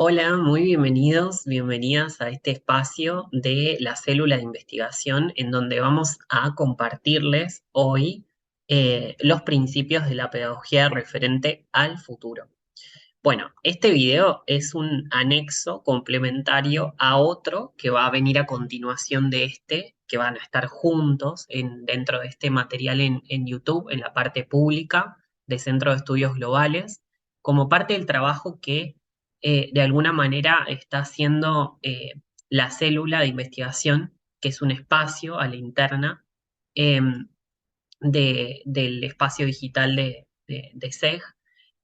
Hola, muy bienvenidos, bienvenidas a este espacio de la célula de investigación en donde vamos a compartirles hoy los principios de la pedagogía referente al futuro. Bueno, este video es un anexo complementario a otro que va a venir a continuación de este, que van a estar juntos dentro de este material en YouTube, en la parte pública de Centro de Estudios Globales, como parte del trabajo que de alguna manera está haciendo la célula de investigación, que es un espacio a la interna em, del espacio digital de SEG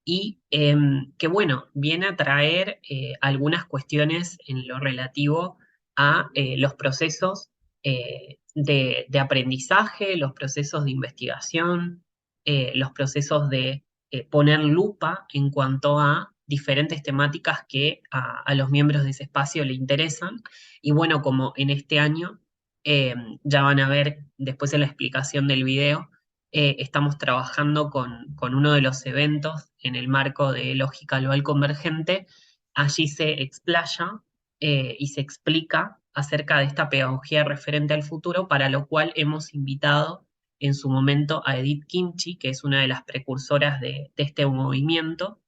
y que bueno, viene a traer algunas cuestiones en lo relativo a los procesos de aprendizaje, los procesos de investigación, los procesos de poner lupa en cuanto a diferentes temáticas que a los miembros de ese espacio le interesan. Y bueno, como en este año, eh, ya van a ver después en la explicación del video, estamos trabajando con uno de los eventos en el marco de lógica global convergente. Allí se explaya y se explica acerca de esta pedagogía referente al futuro, para lo cual hemos invitado en su momento a Edith Kimchi, que es una de las precursoras de este movimiento,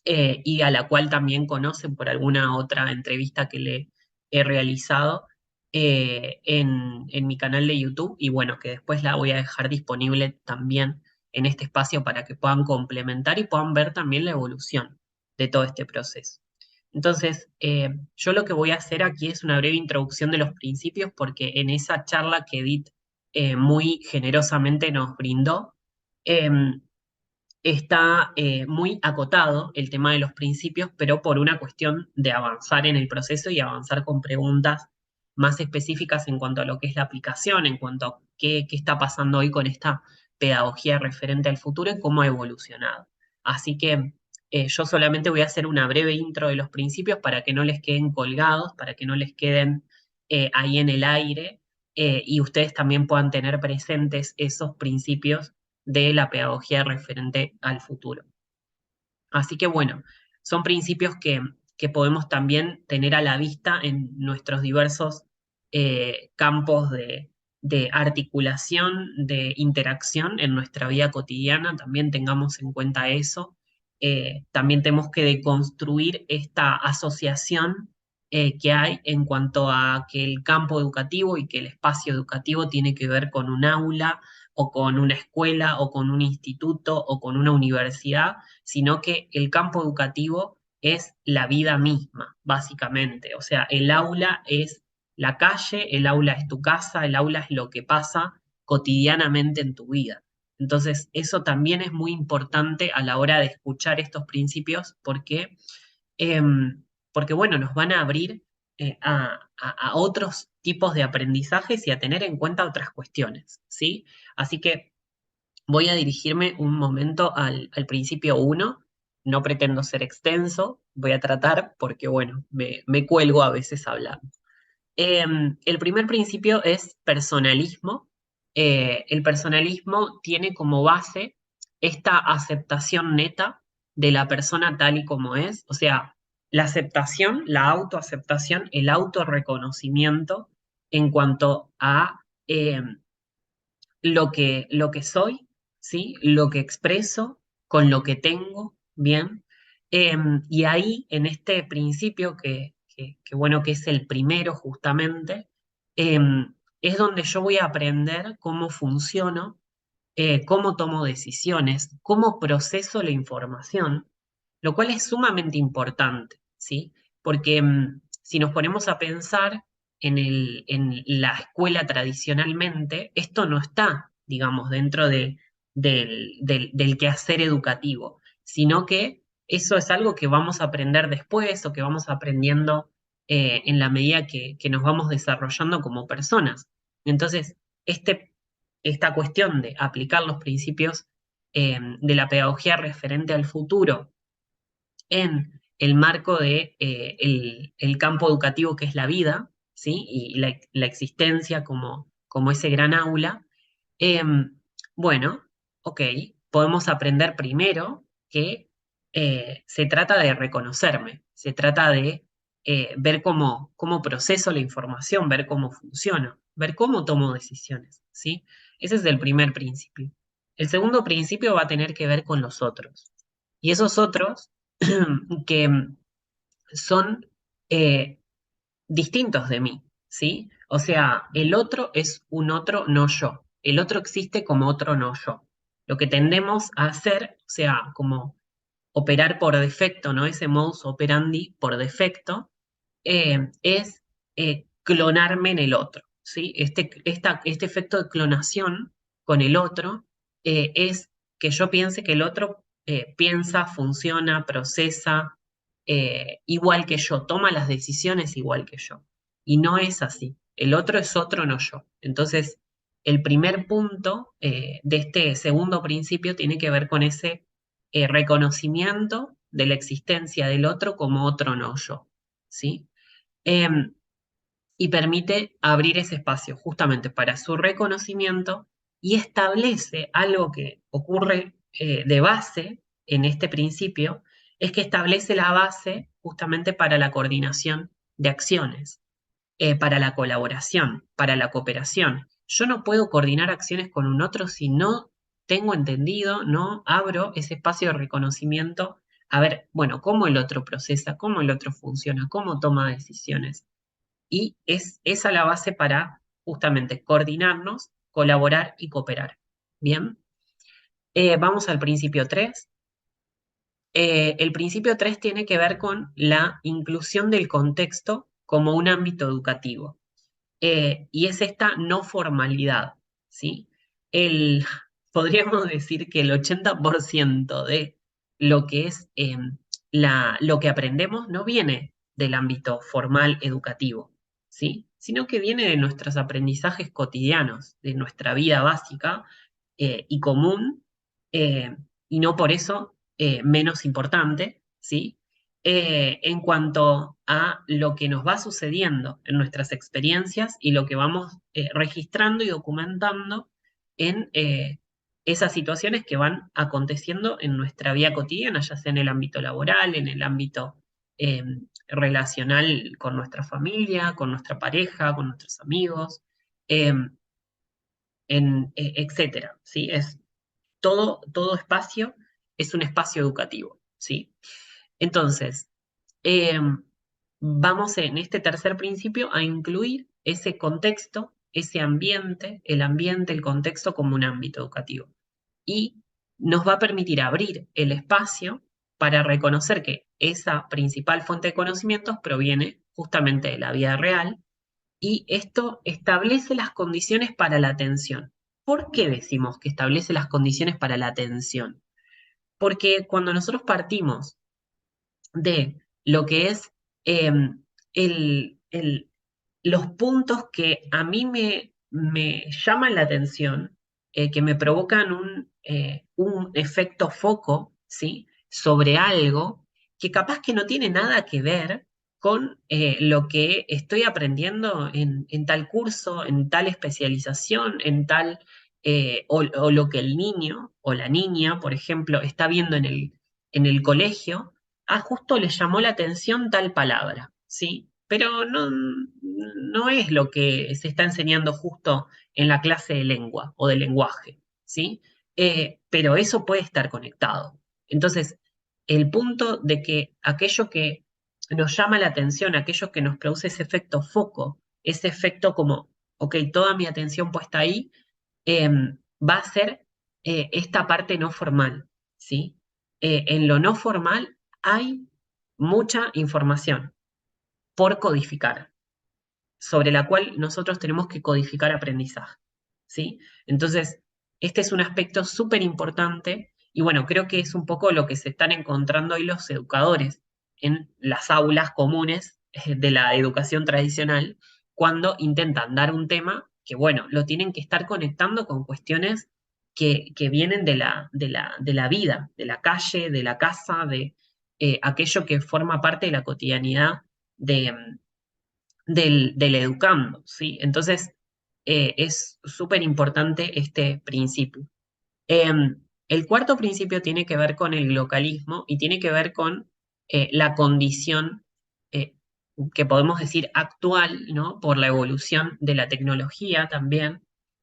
y a la cual también conocen por alguna otra entrevista que le he realizado en mi canal de YouTube, y bueno, que después la voy a dejar disponible también en este espacio para que puedan complementar y puedan ver también la evolución de todo este proceso. Entonces, yo lo que voy a hacer aquí es una breve introducción de los principios, porque en esa charla que Edith muy generosamente nos brindó, em, está muy acotado el tema de los principios, pero por una cuestión de avanzar en el proceso y avanzar con preguntas más específicas en cuanto a lo que es la aplicación, en cuanto a qué está pasando hoy con esta pedagogía referente al futuro y cómo ha evolucionado. Así que yo solamente voy a hacer una breve intro de los principios para que no les queden colgados, para que no les queden ahí en el aire, y ustedes también puedan tener presentes esos principios de la pedagogía referente al futuro. Así que bueno, son principios que podemos también tener a la vista en nuestros diversos campos de articulación, de interacción en nuestra vida cotidiana. También tengamos en cuenta eso. También tenemos que deconstruir esta asociación que hay en cuanto a que el campo educativo y que el espacio educativo tiene que ver con un aula o con una escuela o con un instituto o con una universidad, sino que el campo educativo es la vida misma, básicamente. O sea, el aula es la calle, el aula es tu casa, el aula es lo que pasa cotidianamente en tu vida. Entonces, eso también es muy importante a la hora de escuchar estos principios, porque bueno, nos van a abrir a otros tipos de aprendizajes y a tener en cuenta otras cuestiones, ¿sí? Así que voy a dirigirme un momento al principio uno. No pretendo ser extenso, voy a tratar porque, bueno, me cuelgo a veces hablando. El primer principio es personalismo. El personalismo tiene como base esta aceptación neta de la persona tal y como es, o sea, la aceptación, la autoaceptación, el autorreconocimiento en cuanto a lo que soy, ¿sí? Lo que expreso, con lo que tengo, ¿bien? Y ahí, en este principio, bueno, que es el primero justamente, es donde yo voy a aprender cómo funciono, cómo tomo decisiones, cómo proceso la información, lo cual es sumamente importante, ¿sí? Porque si nos ponemos a pensar en la escuela tradicionalmente, esto no está, digamos, dentro del quehacer educativo, sino que eso es algo que vamos a aprender después o que vamos aprendiendo en la medida que nos vamos desarrollando como personas. Entonces, esta cuestión de aplicar los principios de la pedagogía referente al futuro en el marco de el campo educativo que es la vida, ¿sí? Y la existencia como ese gran aula. Bueno, ok, podemos aprender primero que se trata de reconocerme, se trata de ver cómo proceso la información, ver cómo funciona, ver cómo tomo decisiones, ¿sí? Ese es el primer principio. El segundo principio va a tener que ver con los otros. Y esos otros que son eh, distintos de mí, ¿sí? O sea, el otro es un otro, no yo. El otro existe como otro, no yo. Lo que tendemos a hacer, o sea, como operar por defecto, ¿no? Ese modus operandi por defecto, es clonarme en el otro, ¿sí? Este efecto de clonación con el otro es que yo piense que el otro piensa, funciona, procesa igual que yo, toma las decisiones igual que yo. Y no es así. El otro es otro, no yo. Entonces, el primer punto de este segundo principio tiene que ver con ese reconocimiento de la existencia del otro como otro no yo, ¿sí? Em, y permite abrir ese espacio justamente para su reconocimiento y establece algo que ocurre de base en este principio, es que establece la base justamente para la coordinación de acciones, para la colaboración, para la cooperación. Yo no puedo coordinar acciones con un otro si no tengo entendido, no abro ese espacio de reconocimiento a ver, bueno, cómo el otro procesa, cómo el otro funciona, cómo toma decisiones. Y es esa la base para justamente coordinarnos, colaborar y cooperar. Bien, vamos al principio 3. El principio 3 tiene que ver con la inclusión del contexto como un ámbito educativo. Y es esta no formalidad, ¿sí? El, podríamos decir que el 80% de lo que es lo que aprendemos no viene del ámbito formal educativo, ¿sí? Sino que viene de nuestros aprendizajes cotidianos, de nuestra vida básica y común, eh, y no por eso menos importante, ¿sí? En cuanto a lo que nos va sucediendo en nuestras experiencias y lo que vamos registrando y documentando en esas situaciones que van aconteciendo en nuestra vida cotidiana, ya sea en el ámbito laboral, en el ámbito eh, relacional con nuestra familia, con nuestra pareja, con nuestros amigos, eh, etcétera, ¿sí? Todo espacio es un espacio educativo, ¿sí? Entonces, eh, vamos en este tercer principio a incluir ese contexto, ese ambiente, el contexto como un ámbito educativo. Y nos va a permitir abrir el espacio para reconocer que esa principal fuente de conocimientos proviene justamente de la vida real y esto establece las condiciones para la atención. ¿Por qué decimos que establece las condiciones para la atención? Porque cuando nosotros partimos de lo que es el, el- los puntos que a mí me llaman la atención, que me provocan un efecto foco, ¿sí? Sobre algo que capaz que no tiene nada que ver con lo que estoy aprendiendo en tal curso, en tal especialización, en tal, o lo que el niño o la niña, por ejemplo, está viendo en el colegio. Justo le llamó la atención tal palabra, ¿sí? Pero no es lo que se está enseñando justo en la clase de lengua o de lenguaje, ¿sí? Pero eso puede estar conectado. Entonces, el punto de que aquello que nos llama la atención, aquello que nos produce ese efecto foco, ese efecto como, ok, toda mi atención puesta ahí, va a ser esta parte no formal, ¿sí? En lo no formal hay mucha información por codificar, sobre la cual nosotros tenemos que codificar aprendizaje, ¿sí? Entonces, este es un aspecto súper importante y bueno, creo que es un poco lo que se están encontrando hoy los educadores en las aulas comunes de la educación tradicional cuando intentan dar un tema que, bueno, lo tienen que estar conectando con cuestiones que vienen de la vida, de la calle, de la casa, de aquello que forma parte de la cotidianidad de, del educando, ¿sí? Entonces, es súper importante este principio. El cuarto principio tiene que ver con el localismo y tiene que ver con la condición eh, que podemos decir actual, ¿no? Por la evolución de la tecnología también,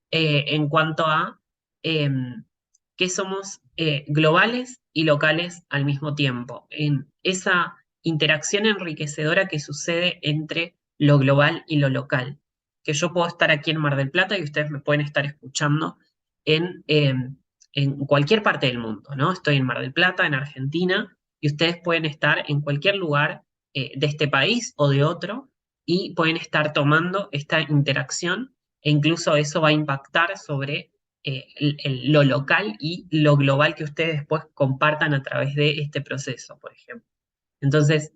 en cuanto a que somos globales y locales al mismo tiempo, en esa interacción enriquecedora que sucede entre lo global y lo local, que yo puedo estar aquí en Mar del Plata y ustedes me pueden estar escuchando en cualquier parte del mundo, ¿no? Estoy en Mar del Plata, en Argentina, y ustedes pueden estar en cualquier lugar de este país o de otro y pueden estar tomando esta interacción e incluso eso va a impactar sobre lo local y lo global que ustedes después compartan a través de este proceso, por ejemplo. Entonces,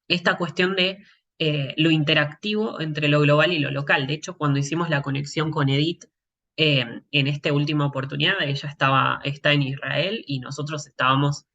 esta cuestión de lo interactivo entre lo global y lo local. De hecho, cuando hicimos la conexión con Edith en esta última oportunidad, ella está en Israel y nosotros estábamos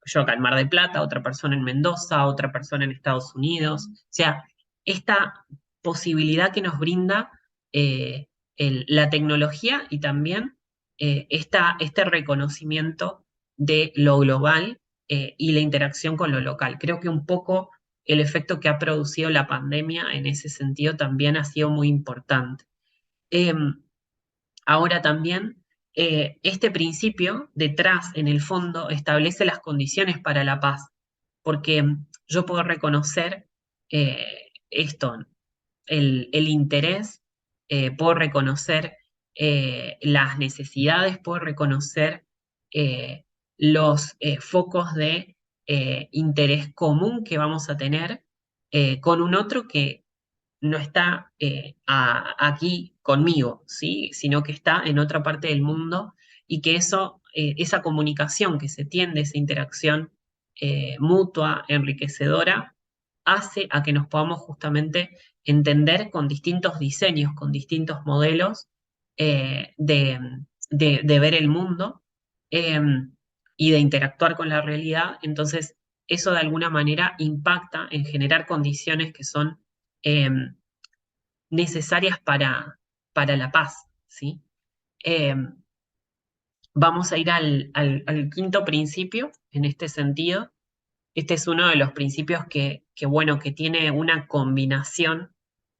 yo acá en Mar del Plata, otra persona en Mendoza, otra persona en Estados Unidos. O sea, esta posibilidad que nos brinda la tecnología y también este reconocimiento de lo global y la interacción con lo local. Creo que un poco el efecto que ha producido la pandemia en ese sentido también ha sido muy importante. Eh, Ahora también, este principio detrás, en el fondo, establece las condiciones para la paz, porque yo puedo reconocer esto, el interés, puedo reconocer las necesidades, puedo reconocer eh, los focos de interés común que vamos a tener con un otro que no está aquí conmigo, ¿sí? Sino que está en otra parte del mundo y que esa comunicación que se tiende, esa interacción mutua, enriquecedora, hace a que nos podamos justamente entender con distintos diseños, con distintos modelos de ver el mundo eh, y de interactuar con la realidad. Entonces, eso de alguna manera impacta en generar condiciones que son eh, necesarias para la paz, ¿sí? Eh, Vamos a ir al quinto principio en este sentido. Este es uno de los principios bueno, que tiene una combinación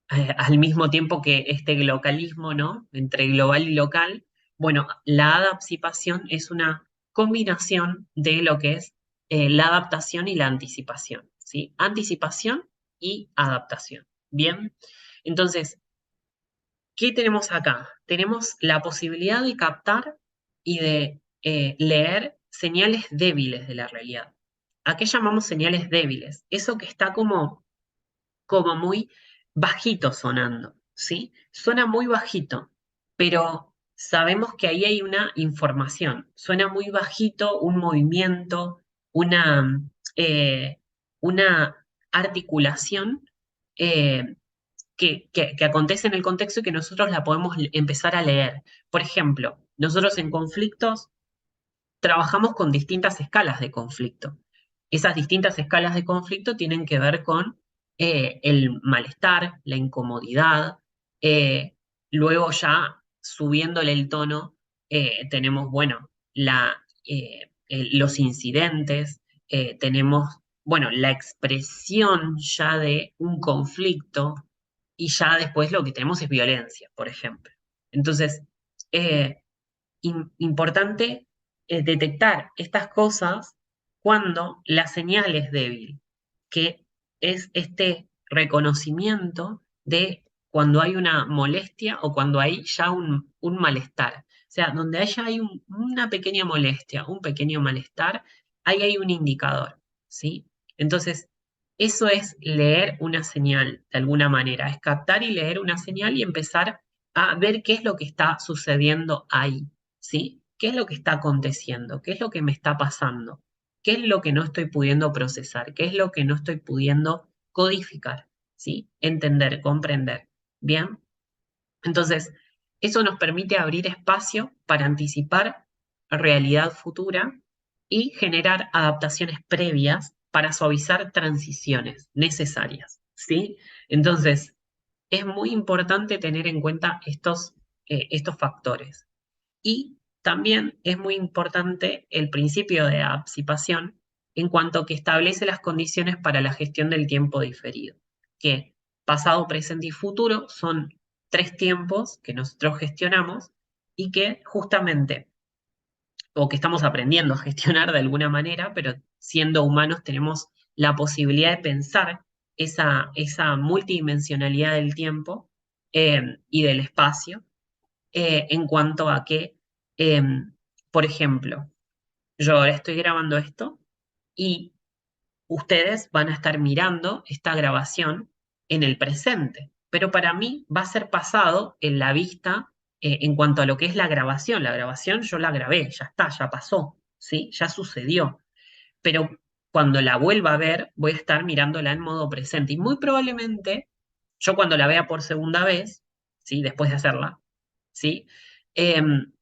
al mismo tiempo que este localismo, ¿no? Entre global y local. Bueno, la adaptación es una combinación de lo que es la adaptación y la anticipación, ¿sí? Anticipación y adaptación. Bien, entonces, ¿qué tenemos acá? Tenemos la posibilidad de captar y de leer señales débiles de la realidad. ¿A qué llamamos señales débiles? Eso que está como muy bajito sonando, ¿sí? Suena muy bajito, pero sabemos que ahí hay una información. Suena muy bajito un movimiento, una, eh, una articulación eh, que acontece en el contexto y que nosotros la podemos empezar a leer. Por ejemplo, nosotros en conflictos trabajamos con distintas escalas de conflicto. Esas distintas escalas de conflicto tienen que ver con el malestar, la incomodidad. eh, Luego ya subiéndole el tono, tenemos, bueno, los incidentes, tenemos, bueno, la expresión ya de un conflicto y ya después lo que tenemos es violencia, por ejemplo. Entonces, eh, importante detectar estas cosas cuando la señal es débil, que es este reconocimiento de cuando hay una molestia o cuando hay ya un malestar. O sea, donde hay una pequeña molestia, un pequeño malestar, ahí hay un indicador, ¿sí? Entonces, eso es leer una señal de alguna manera, es captar y leer una señal y empezar a ver qué es lo que está sucediendo ahí. ¿Sí? ¿Qué es lo que está aconteciendo? ¿Qué es lo que me está pasando? ¿Qué es lo que no estoy pudiendo procesar? ¿Qué es lo que no estoy pudiendo codificar? ¿Sí? Entender, comprender. Bien. Entonces, eso nos permite abrir espacio para anticipar realidad futura y generar adaptaciones previas para suavizar transiciones necesarias. ¿Sí? Entonces, es muy importante tener en cuenta estos factores. Y También es muy importante el principio de abscipación en cuanto que establece las condiciones para la gestión del tiempo diferido, que pasado, presente y futuro son tres tiempos que nosotros gestionamos y que justamente, o que estamos aprendiendo a gestionar de alguna manera, pero siendo humanos tenemos la posibilidad de pensar esa multidimensionalidad del tiempo y del espacio en cuanto a que, por ejemplo, yo ahora estoy grabando esto y ustedes van a estar mirando esta grabación en el presente, pero para mí va a ser pasado en la vista en cuanto a lo que es la grabación. La grabación yo la grabé, ya está, ya pasó, ¿sí? Ya sucedió, pero cuando la vuelva a ver voy a estar mirándola en modo presente y muy probablemente yo cuando la vea por segunda vez, ¿sí? Después de hacerla, ¿sí? Em,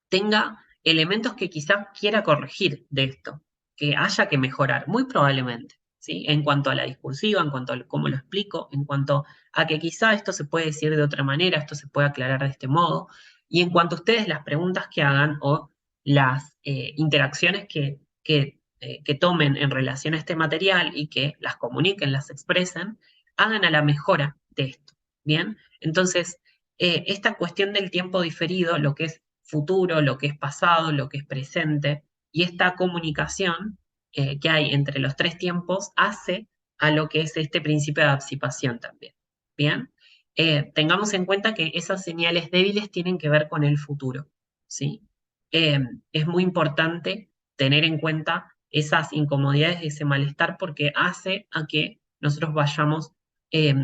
tenga elementos que quizás quiera corregir de esto, que haya que mejorar, muy probablemente, ¿sí? En cuanto a la discursiva, en cuanto a cómo lo explico, en cuanto a que quizá esto se puede decir de otra manera, esto se puede aclarar de este modo, y en cuanto a ustedes las preguntas que hagan o las interacciones que tomen en relación a este material y que las comuniquen, las expresen, hagan a la mejora de esto, ¿bien? Entonces, esta cuestión del tiempo diferido, lo que es futuro, lo que es pasado, lo que es presente, y esta comunicación que hay entre los tres tiempos hace a lo que es este principio de abscipación también. Bien, tengamos en cuenta que esas señales débiles tienen que ver con el futuro, ¿sí? Eh, es muy importante tener en cuenta esas incomodidades, ese malestar, porque hace a que nosotros vayamos eh,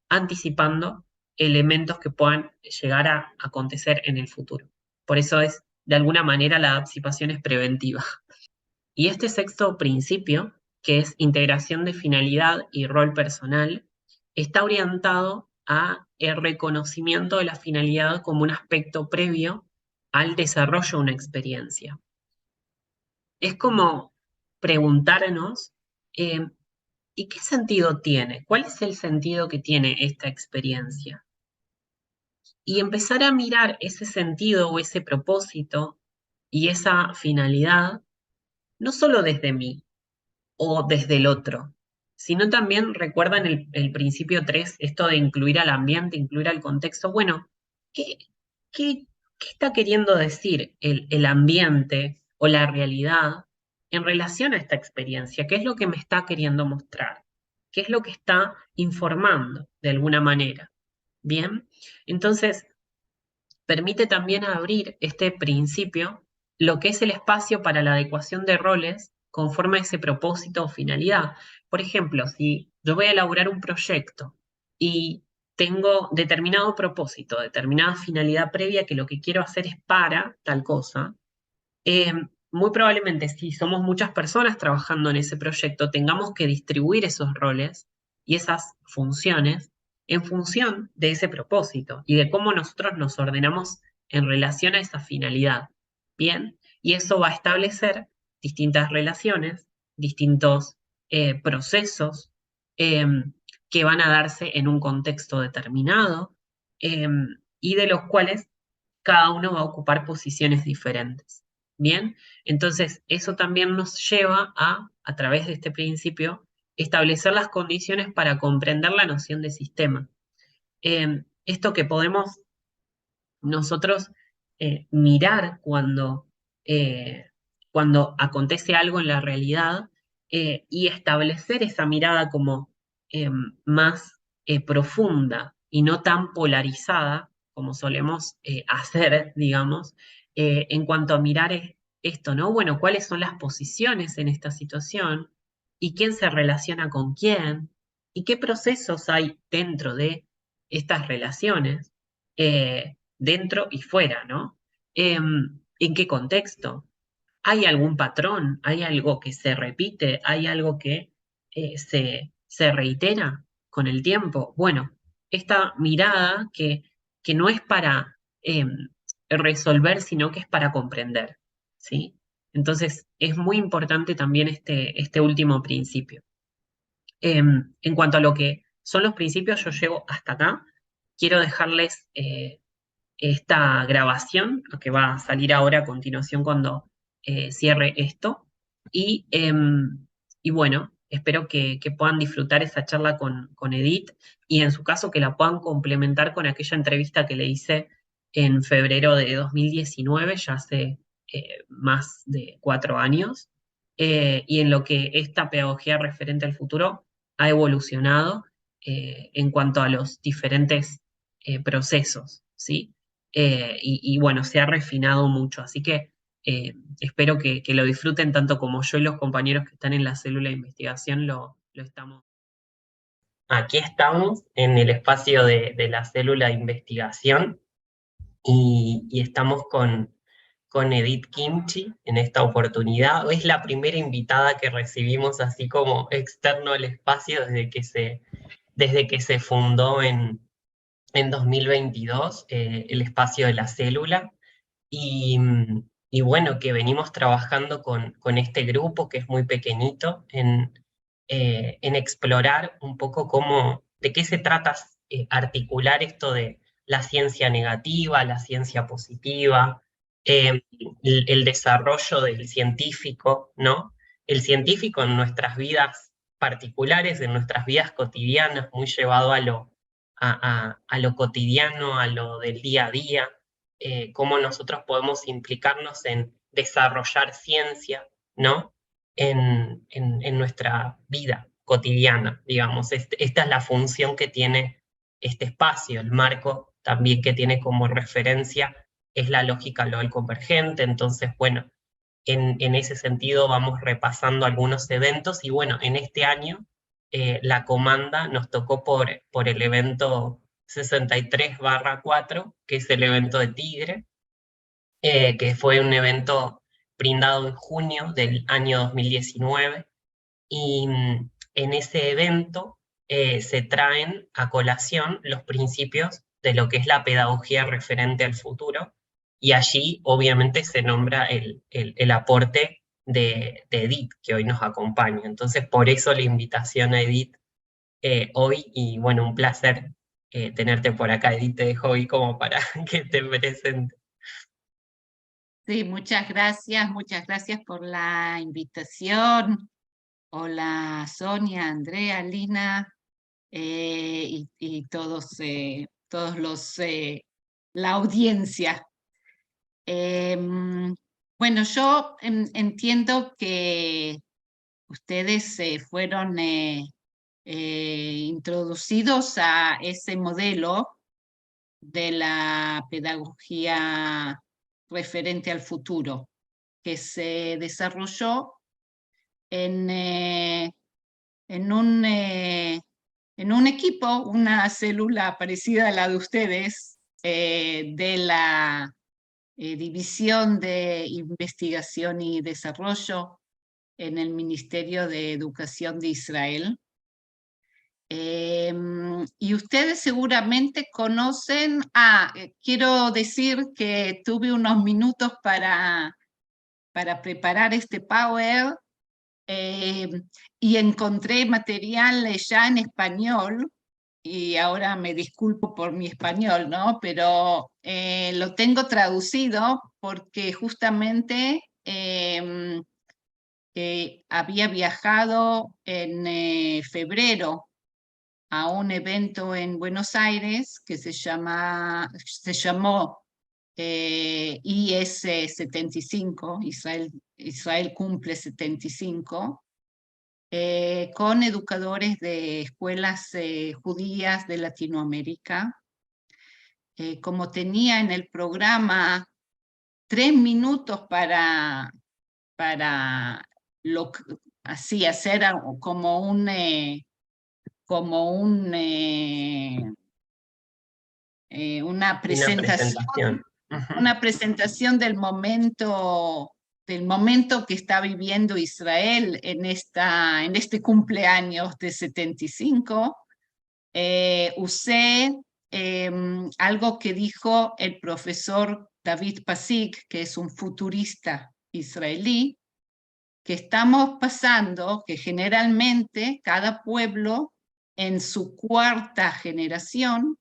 anticipando elementos que puedan llegar a acontecer en el futuro. Por eso es, de alguna manera, la abscipación es preventiva. Y este sexto principio, que es integración de finalidad y rol personal, está orientado a el reconocimiento de la finalidad como un aspecto previo al desarrollo de una experiencia. Es como preguntarnos, eh, ¿y qué sentido tiene? ¿Cuál es el sentido que tiene esta experiencia? Y empezar a mirar ese sentido o ese propósito y esa finalidad, no solo desde mí o desde el otro, sino también recuerdan el principio 3 esto de incluir al ambiente, incluir al contexto. Bueno, ¿qué, qué, qué está queriendo decir el ambiente o la realidad en relación a esta experiencia? ¿Qué es lo que me está queriendo mostrar? ¿Qué es lo que está informando de alguna manera? Bien, entonces permite también abrir este principio, lo que es el espacio para la adecuación de roles conforme a ese propósito o finalidad. Por ejemplo, si yo voy a elaborar un proyecto y tengo determinado propósito, determinada finalidad previa que lo que quiero hacer es para tal cosa, eh, muy probablemente si somos muchas personas trabajando en ese proyecto, tengamos que distribuir esos roles y esas funciones en función de ese propósito y de cómo nosotros nos ordenamos en relación a esa finalidad. Bien, y eso va a establecer distintas relaciones, distintos procesos eh, que van a darse en un contexto determinado eh, y de los cuales cada uno va a ocupar posiciones diferentes. Bien, entonces eso también nos lleva a través de este principio, establecer las condiciones para comprender la noción de sistema. Esto que podemos nosotros mirar eh, cuando acontece algo en la realidad y establecer esa mirada como más profunda y no tan polarizada como solemos hacer, digamos, en cuanto a mirar esto, ¿no? Bueno, ¿cuáles son las posiciones en esta situación? ¿Y quién se relaciona con quién? ¿Y qué procesos hay dentro de estas relaciones? Dentro y fuera, ¿no? ¿En qué contexto? ¿Hay algún patrón? ¿Hay algo que se repite? ¿Hay algo que se reitera con el tiempo? Bueno, esta mirada que no es para resolver, sino que es para comprender, ¿sí? Entonces, es muy importante también este último principio. En cuanto a lo que son los principios, yo llego hasta acá. Quiero dejarles esta grabación, que va a salir ahora a continuación cuando cierre esto. Y, y bueno, espero que puedan disfrutar esa charla con Edith y en su caso que la puedan complementar con aquella entrevista que le hice en febrero de 2019, ya hace más de 4 años, y en lo que esta pedagogía referente al futuro ha evolucionado en cuanto a los diferentes procesos, ¿sí? Y bueno, se ha refinado mucho, así que espero que lo disfruten tanto como yo y los compañeros que están en la célula de investigación lo estamos. Aquí estamos en el espacio de la célula de investigación y estamos con Edith Kimchi en esta oportunidad. Es la primera invitada que recibimos así como externo al espacio desde que se fundó en 2022 el espacio de la célula. Y, y bueno, que venimos trabajando con este grupo que es muy pequeñito en explorar un poco de qué se trata articular esto de la ciencia negativa, la ciencia positiva, el desarrollo del científico, ¿no? El científico en nuestras vidas particulares, en nuestras vidas cotidianas, muy llevado a lo cotidiano, a lo del día a día, cómo nosotros podemos implicarnos en desarrollar ciencia, ¿no? En nuestra vida cotidiana, digamos. Esta es la función que tiene este espacio, el marco también que tiene como referencia es la lógica LOL convergente, entonces, bueno, en ese sentido vamos repasando algunos eventos y bueno, en este año la comanda nos tocó por el evento 63/4, que es el evento de Tigre, que fue un evento brindado en junio del año 2019 y en ese evento se traen a colación los principios de lo que es la pedagogía referente al futuro, y allí obviamente se nombra el aporte de Edith, que hoy nos acompaña. Entonces, por eso la invitación a Edith hoy, y bueno, un placer tenerte por acá, Edith, te dejo hoy como para que te presentes. Sí, muchas gracias por la invitación. Hola Sonia, Andrea, Lina y todos la audiencia. Bueno, yo entiendo que ustedes fueron introducidos a ese modelo de la pedagogía referente al futuro, que se desarrolló en, en un equipo, una célula parecida a la de ustedes, de la División de Investigación y Desarrollo en el Ministerio de Educación de Israel. Y ustedes seguramente conocen, quiero decir que tuve unos minutos para preparar este Power y encontré material ya en español, y ahora me disculpo por mi español, ¿no? Pero lo tengo traducido porque justamente había viajado en febrero a un evento en Buenos Aires que se llamó IS 75, Israel cumple 75, con educadores de escuelas judías de Latinoamérica. Como tenía en el programa 3 minutos para así hacer como una Una presentación, presentación. Ujú. una presentación del momento que está viviendo Israel en este cumpleaños de 75. Usé algo que dijo el profesor David Pasig, que es un futurista israelí, que estamos pasando, que generalmente cada pueblo en su cuarta generación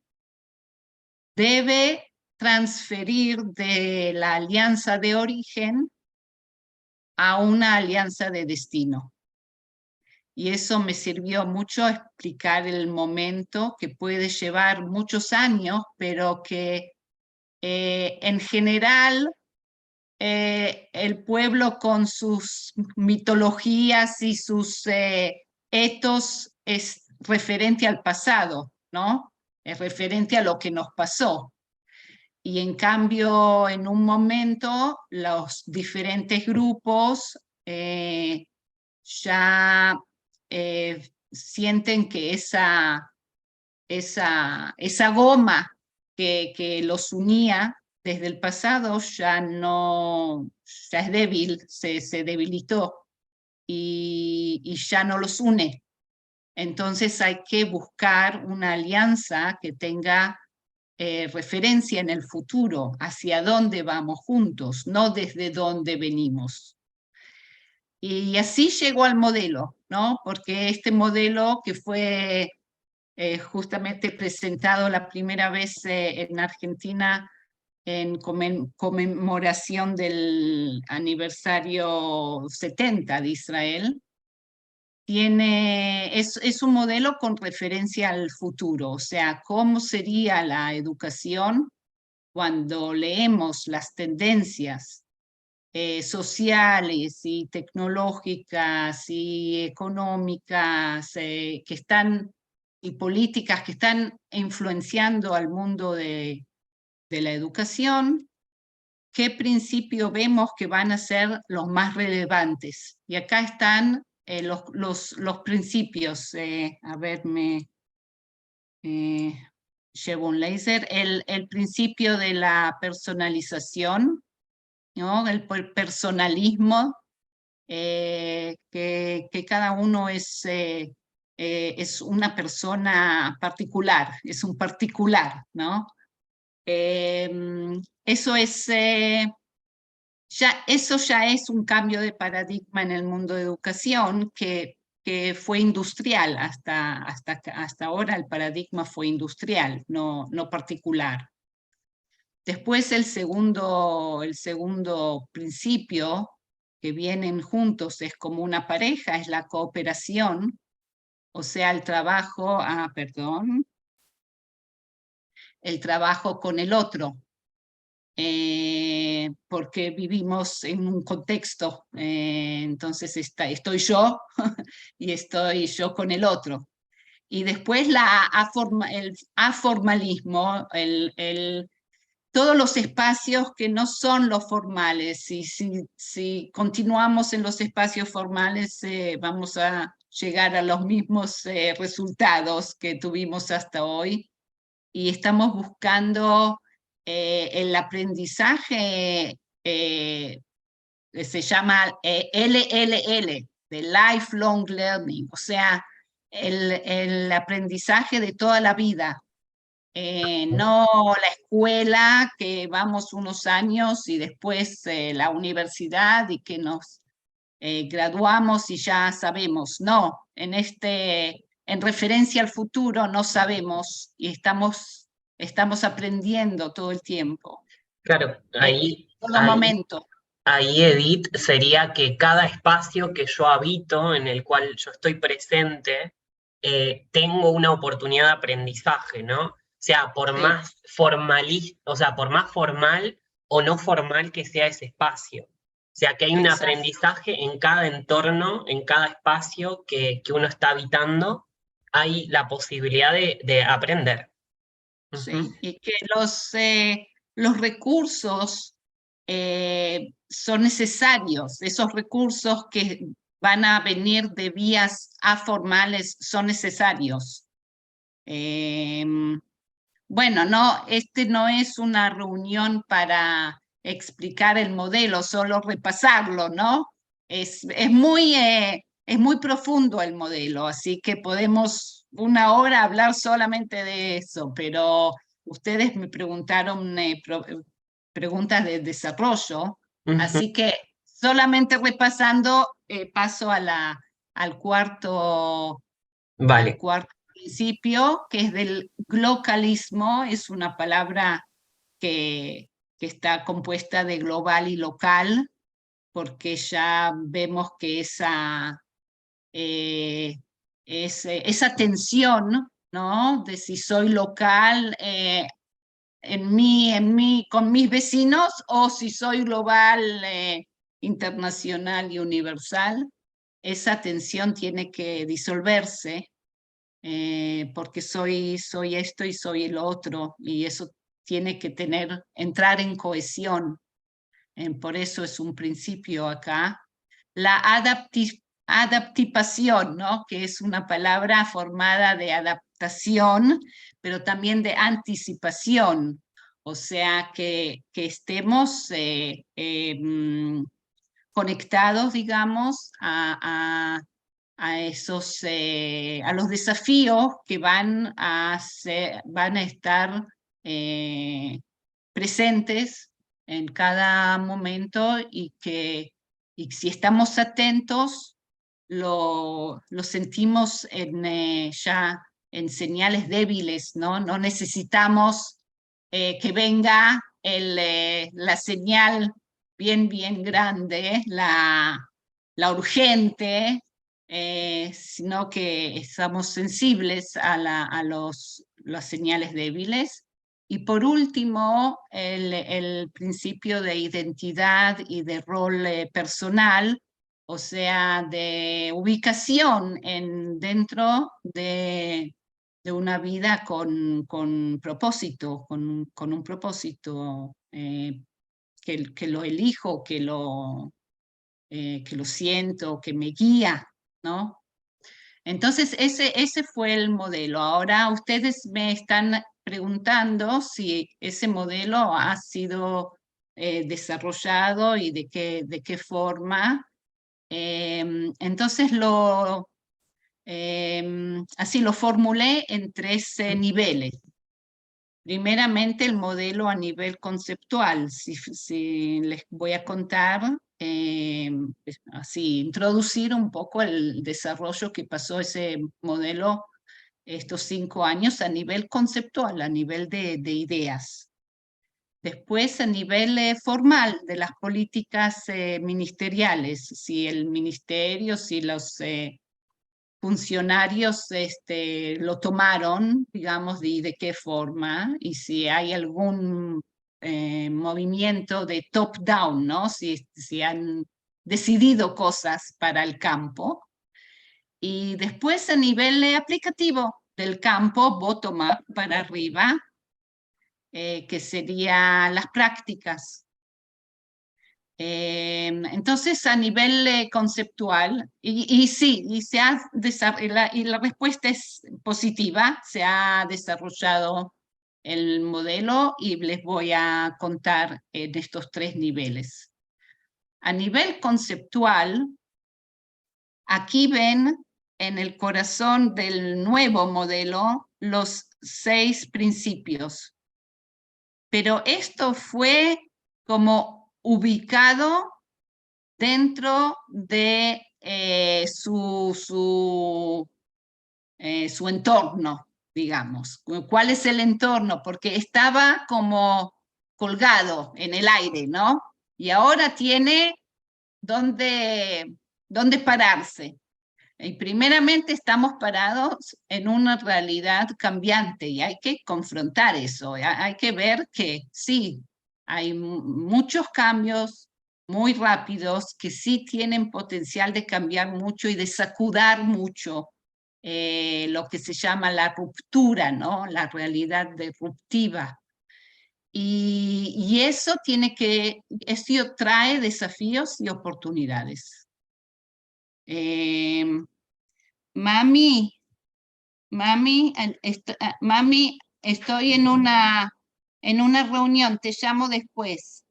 debe transferir de la alianza de origen a una alianza de destino. Y eso me sirvió mucho a explicar el momento que puede llevar muchos años, pero que en general el pueblo con sus mitologías y sus etos es referente al pasado, ¿no? Es referente a lo que nos pasó. Y en cambio, en un momento, los diferentes grupos ya sienten que esa goma que los unía desde el pasado ya no, ya es débil, se debilitó y ya no los une. Entonces hay que buscar una alianza que tenga referencia en el futuro, hacia dónde vamos juntos, no desde dónde venimos. Y así llegó al modelo, ¿no? Porque este modelo que fue justamente presentado la primera vez en Argentina en conmemoración del aniversario 70 de Israel, es un modelo con referencia al futuro, o sea, cómo sería la educación cuando leemos las tendencias sociales y tecnológicas y económicas que están y políticas que están influenciando al mundo de la educación, qué principios vemos que van a ser los más relevantes. Y acá están los principios. A ver, llevo un láser. El principio de la personalización, ¿no? El personalismo, que cada uno es una persona particular, es un particular, ¿no? Eso eso ya es un cambio de paradigma en el mundo de educación que fue industrial. Hasta ahora el paradigma fue industrial, no particular. Después el segundo principio que vienen juntos es como una pareja, es la cooperación, o sea, el trabajo con el otro, porque vivimos en un contexto, entonces estoy yo y estoy yo con el otro. Y después el aformalismo, todos los espacios que no son los formales. Si continuamos en los espacios formales, vamos a llegar a los mismos resultados que tuvimos hasta hoy. Y estamos buscando el aprendizaje, se llama LLL, de Lifelong Learning, o sea, el aprendizaje de toda la vida. No la escuela, que vamos unos años y después la universidad y que nos graduamos y ya sabemos. No, en referencia al futuro no sabemos y estamos aprendiendo todo el tiempo, Claro, todo momento. ahí, Edith, sería que cada espacio que yo habito, en el cual yo estoy presente, tengo una oportunidad de aprendizaje, ¿no? O sea, por Sí, más formalista, o sea, por más formal o no formal que sea ese espacio. O sea, que hay un exacto. aprendizaje en cada entorno, en cada espacio que uno está habitando, hay la posibilidad de aprender. Ujú. Sí, y que los recursos son necesarios, esos recursos que van a venir de vías aformales son necesarios. Eh, bueno, no, no es una reunión para explicar el modelo, solo repasarlo, ¿no? Es muy profundo el modelo, así que podemos una hora hablar solamente de eso, pero ustedes me preguntaron preguntas de desarrollo, Ujú. así que solamente repasando paso al cuarto al Vale. cuarto principio, que es del glocalismo, es una palabra que está compuesta de global y local, porque ya vemos que esa esa tensión, ¿no? De si soy local con mis vecinos o si soy global, internacional y universal, esa tensión tiene que disolverse porque soy esto y soy el otro, y eso tiene que entrar en cohesión. Por eso es un principio acá. La adaptación, ¿no? Que es una palabra formada de adaptación, pero también de anticipación. O sea, que estemos conectados, digamos, a los desafíos que van a estar presentes en cada momento, y si estamos atentos, lo sentimos ya en señales débiles, ¿no? No necesitamos que venga la señal bien grande, la urgente, sino que estamos sensibles a las señales débiles. Y por último, el principio de identidad y de rol personal, o sea, de ubicación dentro de una vida con propósito, con un propósito que lo elijo, que lo siento, que me guía, ¿no? Entonces, ese fue el modelo. Ahora ustedes me están preguntando si ese modelo ha sido desarrollado y de qué forma. Entonces, así lo formulé en 3 niveles. Primeramente, el modelo a nivel conceptual. Si les voy a contar, así, introducir un poco el desarrollo que pasó ese modelo estos 5 años a nivel conceptual, a nivel de ideas. Después, a nivel formal de las políticas ministeriales, si el ministerio, si los funcionarios lo tomaron, digamos, de qué forma, y si hay algún movimiento de top-down, ¿no? Si han decidido cosas para el campo. Y después, a nivel aplicativo del campo, bottom-up para arriba, que serían las prácticas. Entonces, a nivel conceptual, y sí, y la respuesta es positiva, se ha desarrollado el modelo y les voy a contar en estos 3 niveles. A nivel conceptual, aquí ven en el corazón del nuevo modelo los 6 principios. Pero esto fue como ubicado dentro de su entorno, digamos. ¿Cuál es el entorno? Porque estaba como colgado en el aire, ¿no? Y ahora tiene dónde pararse. Y primeramente estamos parados en una realidad cambiante y hay que confrontar eso. Hay que ver que sí, hay muchos cambios muy rápidos que sí tienen potencial de cambiar mucho y de sacudar mucho lo que se llama la ruptura, ¿no? La realidad disruptiva. Y eso esto trae desafíos y oportunidades. Mami, mami, estoy en una reunión, te llamo después.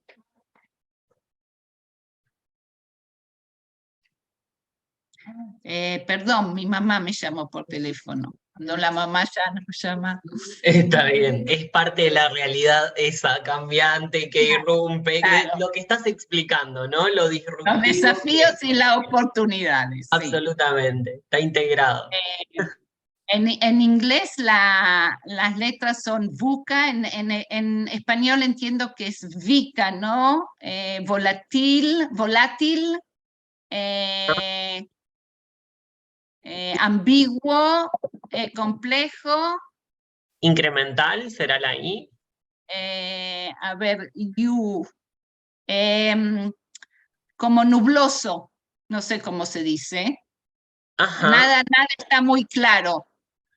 Perdón, mi mamá me llamó por teléfono. Cuando la mamá ya nos llama. Está bien, es parte de la realidad esa cambiante que irrumpe, Claro. lo que estás explicando, ¿no? Lo disruptivo. Los desafíos y las oportunidades, sí. Absolutamente, está integrado. En inglés las letras son VUCA, en español entiendo que es VICA, ¿no? Volátil, eh, ambiguo, complejo, Incremental será la I. a ver, em, como nubloso, no sé cómo se dice. Ajá, Nada está muy claro.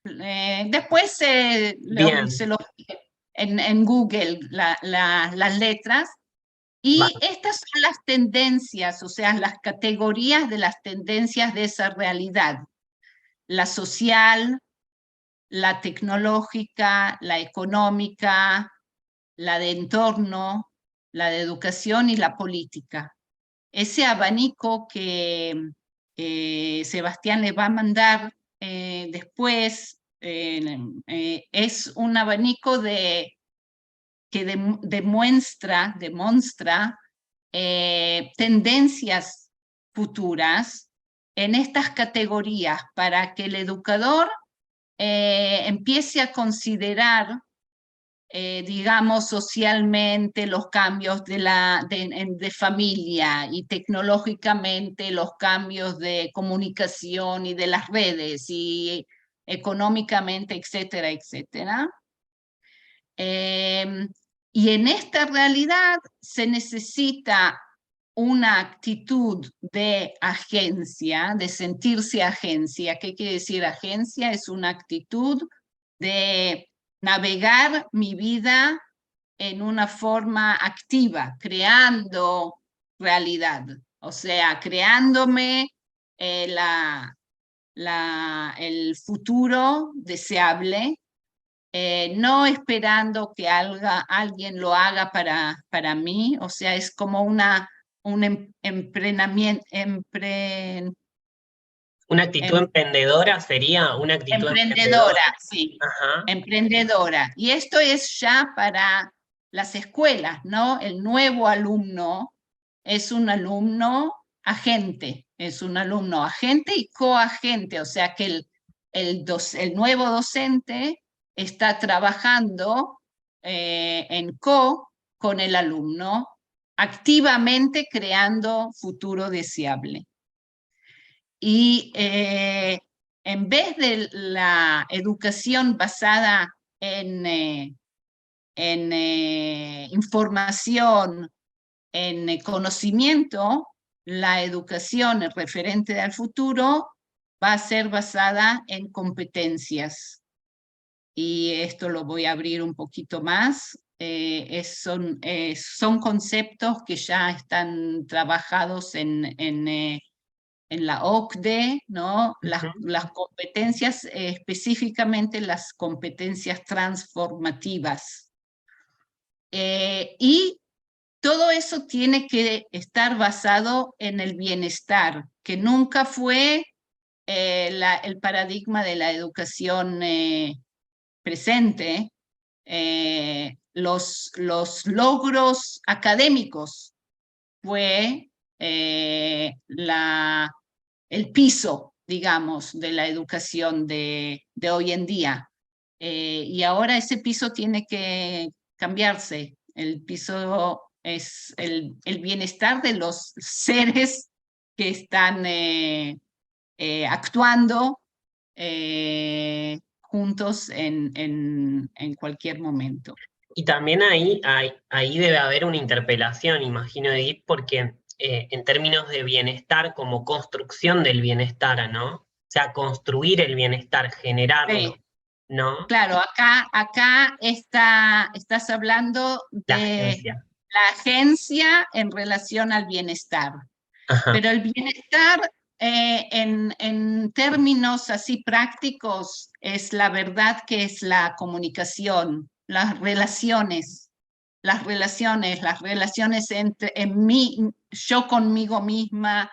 Después bien. se lo en Google las letras. Va. Y estas son las tendencias, o sea, las categorías de las tendencias de esa realidad. La social, la tecnológica, la económica, la de entorno, la de educación y la política. Ese abanico que Sebastián le va a mandar después es un abanico que demuestra tendencias futuras en estas categorías para que el educador empiece a considerar digamos, socialmente los cambios de familia y tecnológicamente los cambios de comunicación y de las redes y económicamente, etcétera, etcétera. Eh, y en esta realidad se necesita una actitud de agencia, de sentirse agencia. ¿Qué quiere decir agencia? Es una actitud de navegar mi vida en una forma activa, creando realidad, o sea, creándome el futuro deseable, no esperando que alguien lo haga para mí, o sea, es como un emprenamiento, Una actitud emprendedora sería una actitud emprendedora, emprendedora. sí, Ajá. emprendedora. Y esto es ya para las escuelas, ¿no? El nuevo alumno es un alumno agente, es un alumno agente y coagente, o sea que el nuevo docente está trabajando en con el alumno, activamente creando futuro deseable. Y en vez de la educación basada en información, en conocimiento, la educación referente al futuro va a ser basada en competencias. Y esto lo voy a abrir un poquito más. Son conceptos que ya están trabajados en la OCDE, ¿no? Ujú. Las competencias, específicamente las competencias transformativas. Y todo eso tiene que estar basado en el bienestar, que nunca fue el paradigma de la educación presente. Los logros académicos fue el piso, digamos, de la educación de hoy en día. Y ahora ese piso tiene que cambiarse. El piso es el bienestar de los seres que están actuando juntos en cualquier momento. Y también ahí debe haber una interpelación, imagino, Edith, porque en términos de bienestar, como construcción del bienestar, ¿no? O sea, construir el bienestar, Sí. generarlo, ¿no? Claro, acá estás hablando La de agencia. la agencia en relación al bienestar, Ajá. pero el bienestar en términos así prácticos es la verdad que es la comunicación, las relaciones en mí, yo conmigo misma,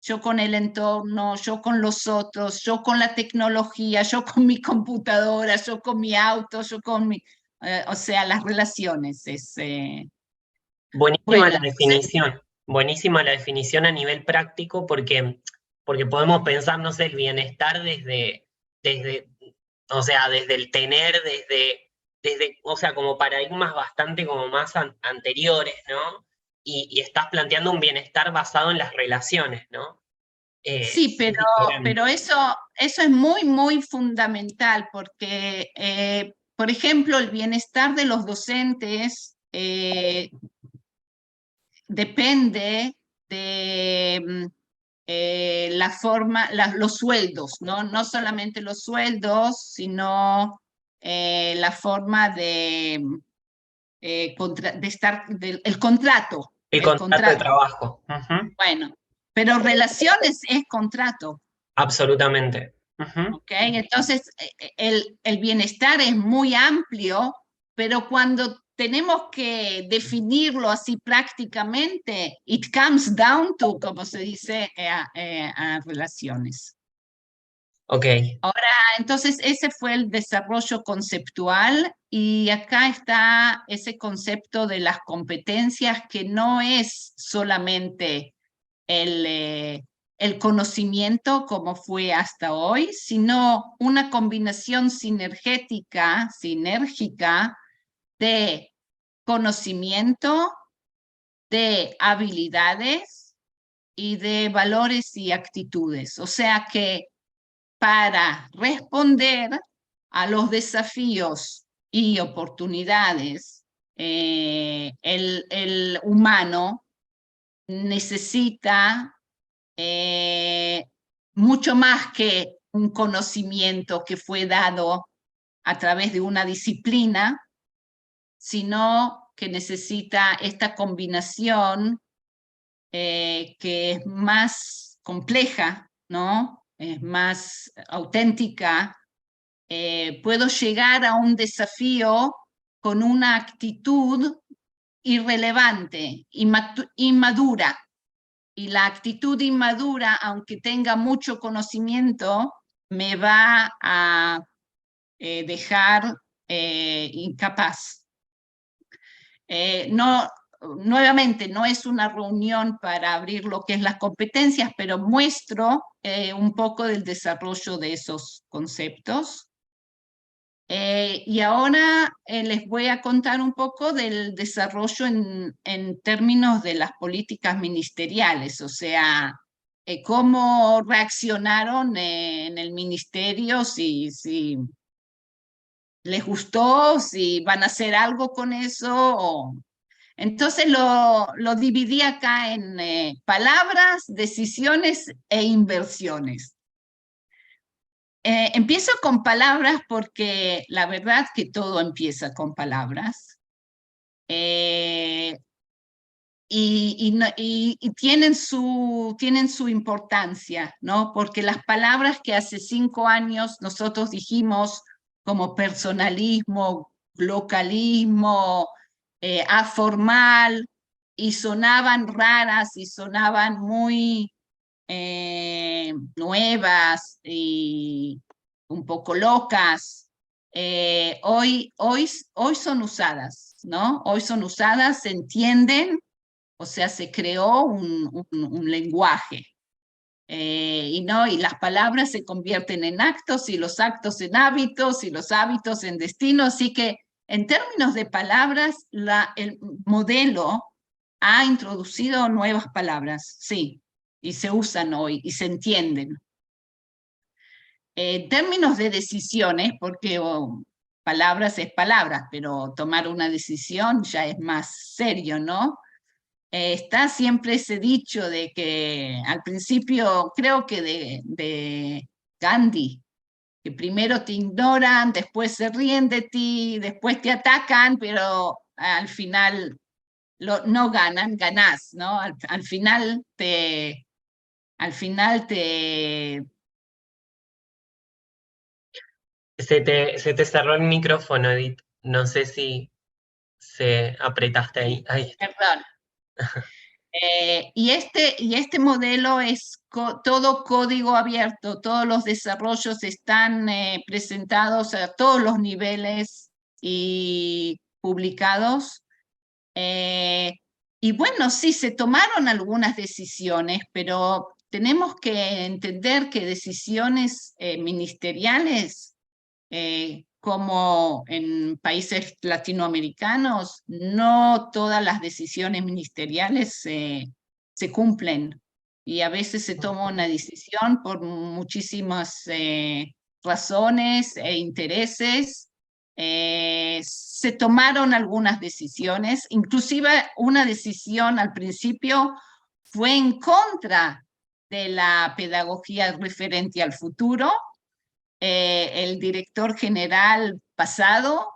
yo con el entorno, yo con los otros, yo con la tecnología, yo con mi computadora, yo con mi auto, yo con mi... o sea, las relaciones. Bueno, entonces, Buenísima la definición a nivel práctico porque podemos pensar, no sé, el bienestar desde O sea, desde el tener, o sea, como paradigmas bastante como más anteriores, ¿no? Y estás planteando un bienestar basado en las relaciones, ¿no? Sí, Es diferente. pero eso es muy, muy fundamental porque, por ejemplo, el bienestar de los docentes depende de la forma, los sueldos, ¿no? No solamente los sueldos, sino la forma de estar, el contrato, El el contrato de contrato. trabajo. Ujú. Bueno, pero relaciones es contrato. Absolutamente. Ujú. ¿Ok? Entonces, el bienestar es muy amplio, pero cuando tenemos que definirlo así prácticamente, it comes down to, como se dice, a relaciones. Ok. Ahora, entonces, ese fue el desarrollo conceptual y acá está ese concepto de las competencias que no es solamente el conocimiento como fue hasta hoy, sino una combinación sinérgica de conocimiento, de habilidades y de valores y actitudes. O sea que para responder a los desafíos y oportunidades, el humano necesita eh, mucho más que un conocimiento que fue dado a través de una disciplina, sino que necesita esta combinación que es más compleja, ¿no? Es más auténtica. Puedo llegar a un desafío con una actitud irrelevante, inmadura, y la actitud inmadura, aunque tenga mucho conocimiento, me va a dejar incapaz. No, nuevamente, no es una reunión para abrir lo que es las competencias, pero muestro un poco del desarrollo de esos conceptos. Y ahora les voy a contar un poco del desarrollo en términos de las políticas ministeriales, o sea, cómo reaccionaron en el ministerio, si les gustó, si van a hacer algo con eso. Entonces lo dividí acá en palabras, decisiones e inversiones. Empiezo con palabras porque la verdad que todo empieza con palabras. Eh, y tienen su importancia, ¿no? Porque las palabras que hace 5 años nosotros dijimos como personalismo, localismo, aformal, y sonaban raras y sonaban muy nuevas y un poco locas, hoy son usadas, ¿no? Hoy son usadas, se entienden, o sea, se creó un lenguaje. Y las palabras se convierten en actos y los actos en hábitos y los hábitos en destinos, así que en términos de palabras, el modelo ha introducido nuevas palabras, sí, y se usan hoy y se entienden. En términos de decisiones, porque palabras es palabras, pero tomar una decisión ya es más serio, ¿no? Está siempre ese dicho de que al principio, creo que de Gandhi, que primero te ignoran, después se ríen de ti, después te atacan, pero al final no ganan, ganás, ¿no? Al final te. Se te cerró el micrófono, Edith. No sé si se apretaste ahí. Ahí está. Perdón. Y este modelo es todo código abierto, todos los desarrollos están presentados a todos los niveles y publicados. Eh, y bueno, sí, se tomaron algunas decisiones, pero tenemos que entender que decisiones ministeriales como en países latinoamericanos, no todas las decisiones ministeriales se cumplen y a veces se toma una decisión por muchísimas razones e intereses. Se tomaron algunas decisiones, inclusive una decisión al principio fue en contra de la pedagogía referente al futuro. El director general pasado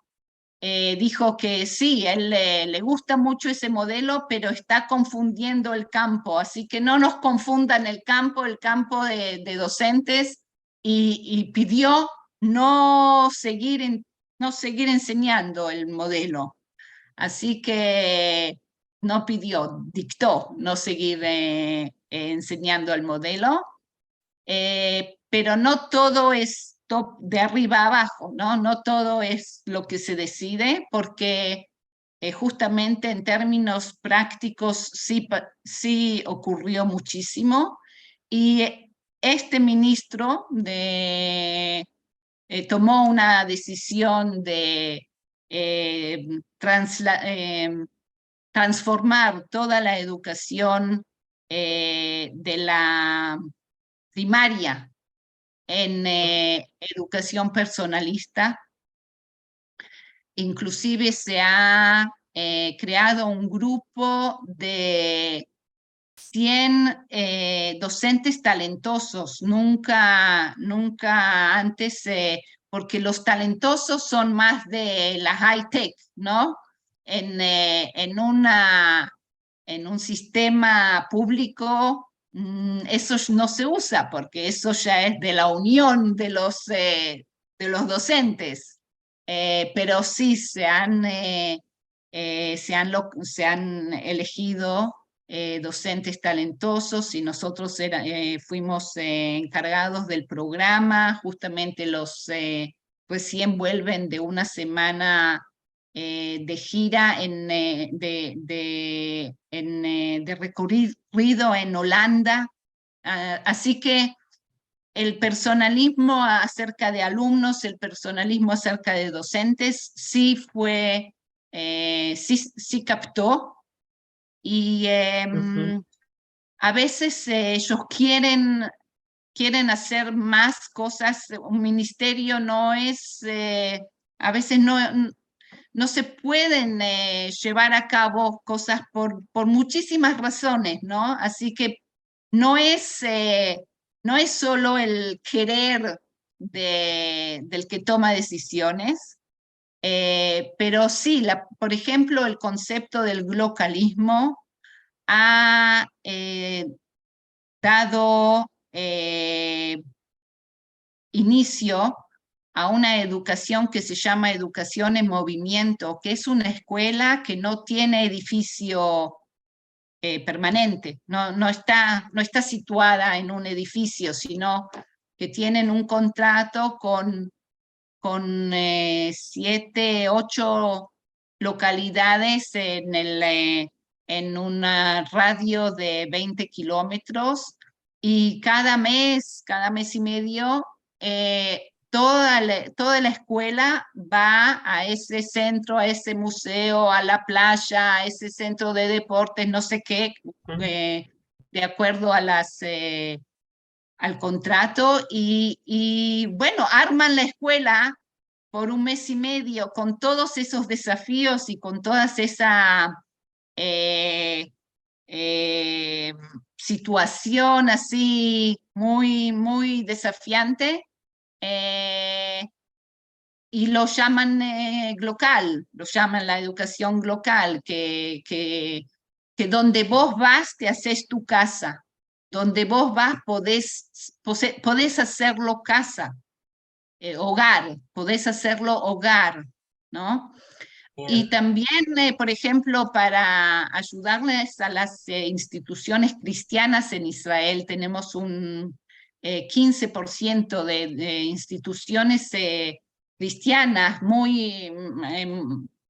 dijo que sí, él le gusta mucho ese modelo, pero está confundiendo el campo, así que no nos confundan el campo de docentes, y pidió no seguir, no seguir enseñando el modelo. Así que no pidió, dictó no seguir enseñando el modelo, pero no todo es de arriba a abajo, ¿no? No todo es lo que se decide, porque justamente en términos prácticos sí ocurrió muchísimo, y este ministro tomó una decisión de eh, transformar toda la educación de la primaria en educación personalista. Inclusive se ha creado un grupo de 100 docentes talentosos, nunca antes, porque los talentosos son más de la high-tech, ¿no? En un sistema público eso no se usa, porque eso ya es de la unión de los docentes. Pero sí se han elegido docentes talentosos, y nosotros fuimos encargados del programa. Justamente los recién vuelven de una semana de gira de recorrido en Holanda. Así que el personalismo acerca de alumnos, el personalismo acerca de docentes, sí sí captó. Y a veces ellos quieren hacer más cosas. Un ministerio no es, a veces no se pueden llevar a cabo cosas por muchísimas razones, ¿no? Así que no es, no es solo el querer del que toma decisiones, pero sí, por ejemplo, el concepto del globalismo ha dado inicio a una educación que se llama educación en movimiento, que es una escuela que no tiene edificio permanente, no está situada en un edificio, sino que tienen un contrato con 7, 8 localidades en un radio de 20 kilómetros, y cada mes y medio, toda la escuela va a ese centro, a ese museo, a la playa, a ese centro de deportes, no sé qué, de acuerdo a al contrato, y bueno, arman la escuela por un mes y medio con todos esos desafíos y con toda esa situación así muy desafiante, y lo llaman lo llaman la educación local, que donde vos vas te haces tu casa, donde vos vas podés hacerlo casa, hogar, podés hacerlo hogar, ¿no? Y también, por ejemplo, para ayudarles a las instituciones cristianas en Israel, tenemos un 15% de instituciones cristianas muy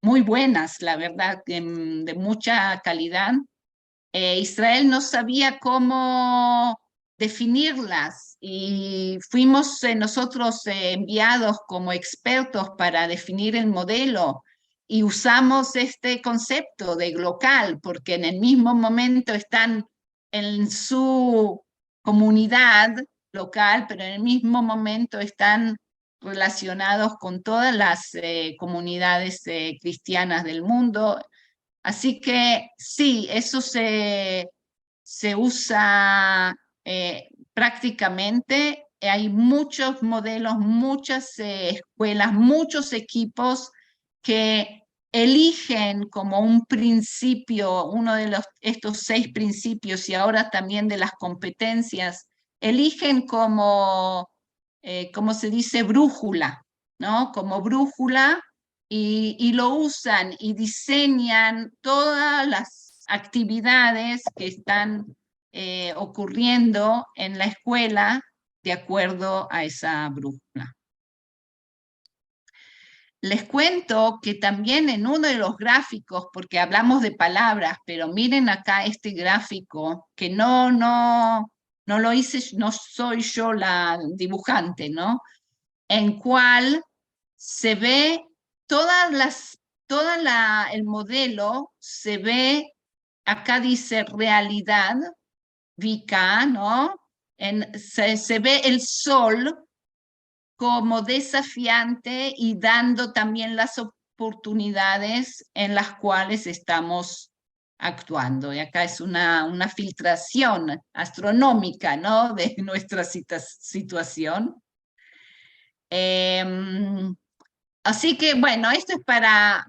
buenas, la verdad, de mucha calidad. Israel no sabía cómo definirlas, y fuimos nosotros enviados como expertos para definir el modelo y usamos este concepto de local porque en el mismo momento están en su comunidad local, pero en el mismo momento están relacionados con todas las comunidades cristianas del mundo. Así que sí, eso se usa prácticamente. Hay muchos modelos, muchas escuelas, muchos equipos que eligen como un principio, uno de estos 6 principios y ahora también de las competencias, eligen como, como se dice, brújula, ¿no? Como brújula y lo usan y diseñan todas las actividades que están ocurriendo en la escuela de acuerdo a esa brújula. Les cuento que también en uno de los gráficos, porque hablamos de palabras, pero miren acá este gráfico, que no lo hice, no soy yo la dibujante, ¿no? En cual se ve el modelo, se ve, acá dice realidad, VK, ¿no? Se ve el sol como desafiante y dando también las oportunidades en las cuales estamos actuando. Y acá es una filtración astronómica, ¿no? De nuestra situación. Así que, bueno, esto es para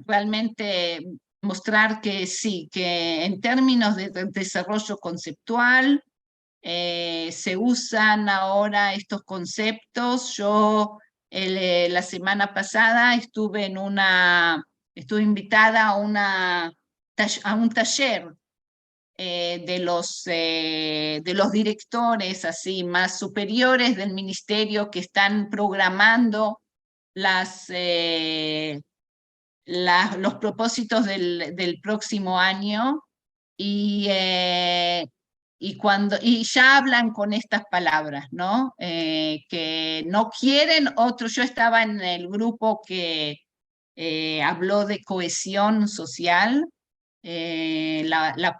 realmente mostrar que sí, que en términos de desarrollo conceptual, se usan ahora estos conceptos. Yo la semana pasada estuve invitada a un taller de los directores así más superiores del ministerio que están programando los propósitos del próximo año y, y ya hablan con estas palabras, ¿no? Que no quieren otro. Yo estaba en el grupo que habló de cohesión social, la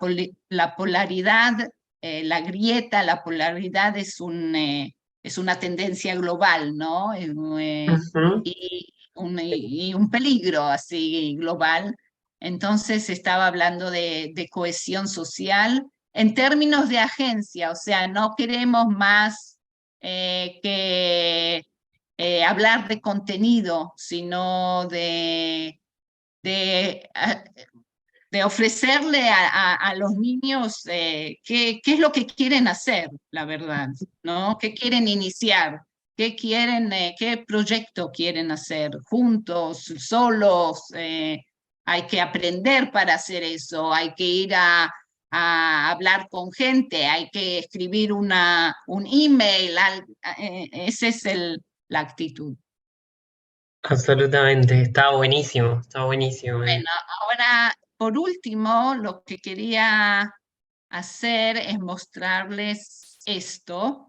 polaridad, la grieta, la polaridad es una tendencia global, ¿no? Ujú. Y un peligro así global. Entonces estaba hablando de cohesión social en términos de agencia, o sea, no queremos más que hablar de contenido, sino de, de ofrecerle a los niños qué es lo que quieren hacer, la verdad, ¿no? ¿Qué quieren iniciar? ¿Qué proyecto quieren hacer? ¿Juntos? ¿Solos? Hay que aprender para hacer eso, hay que ir a hablar con gente, hay que escribir un email, esa es la actitud. Absolutamente, está buenísimo. Bueno, ahora, por último, lo que quería hacer es mostrarles esto.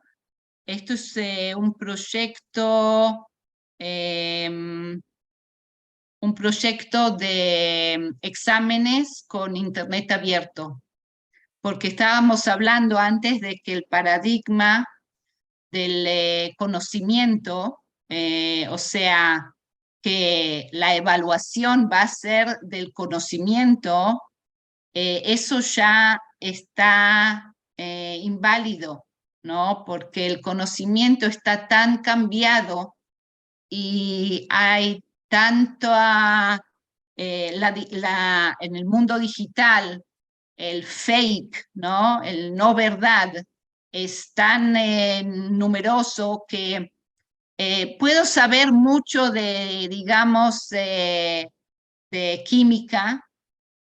Esto es em, un proyecto de exámenes con Internet abierto, porque estábamos hablando antes de que el paradigma del conocimiento, o sea, que la evaluación va a ser del conocimiento, eso ya está inválido, ¿no? Porque el conocimiento está tan cambiado y hay tanto en el mundo digital, el fake, ¿no? El no verdad, es tan numeroso que puedo saber mucho de, digamos, de química,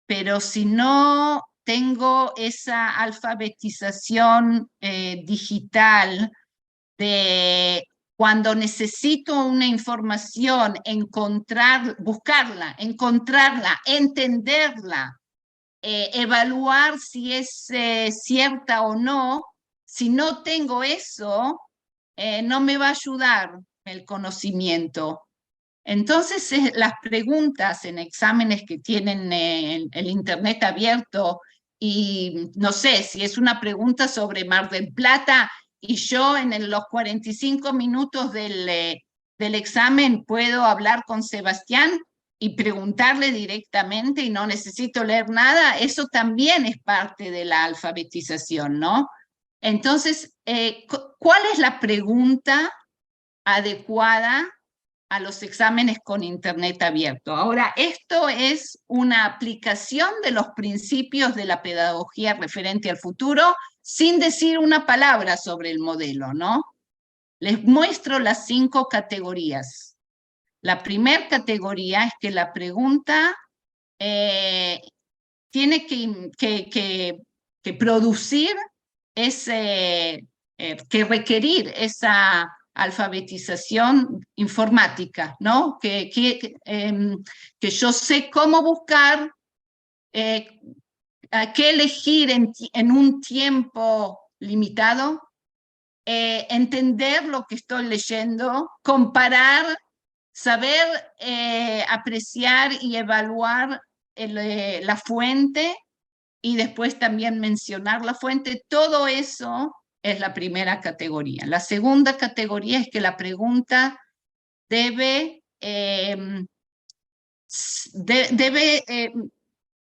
pero si no tengo esa alfabetización digital de cuando necesito una información, buscarla, encontrarla, entenderla, evaluar si es cierta o no, si no tengo eso, no me va a ayudar el conocimiento. Entonces, las preguntas en exámenes que tienen el Internet abierto, y no sé, si es una pregunta sobre Mar del Plata, y yo en los 45 minutos del examen puedo hablar con Sebastián y preguntarle directamente y no necesito leer nada, eso también es parte de la alfabetización, ¿no? Entonces, ¿cuál es la pregunta adecuada a los exámenes con Internet abierto? Ahora, esto es una aplicación de los principios de la pedagogía referente al futuro, sin decir una palabra sobre el modelo, ¿no? Les muestro las 5 categorías. La primera categoría es que la pregunta tiene que producir ese, que requerir esa alfabetización informática, ¿no? Que yo sé cómo buscar, a qué elegir en un tiempo limitado, entender lo que estoy leyendo, comparar, saber apreciar y evaluar la fuente, y después también mencionar la fuente. Todo eso es la primera categoría. La segunda categoría es que la pregunta debe,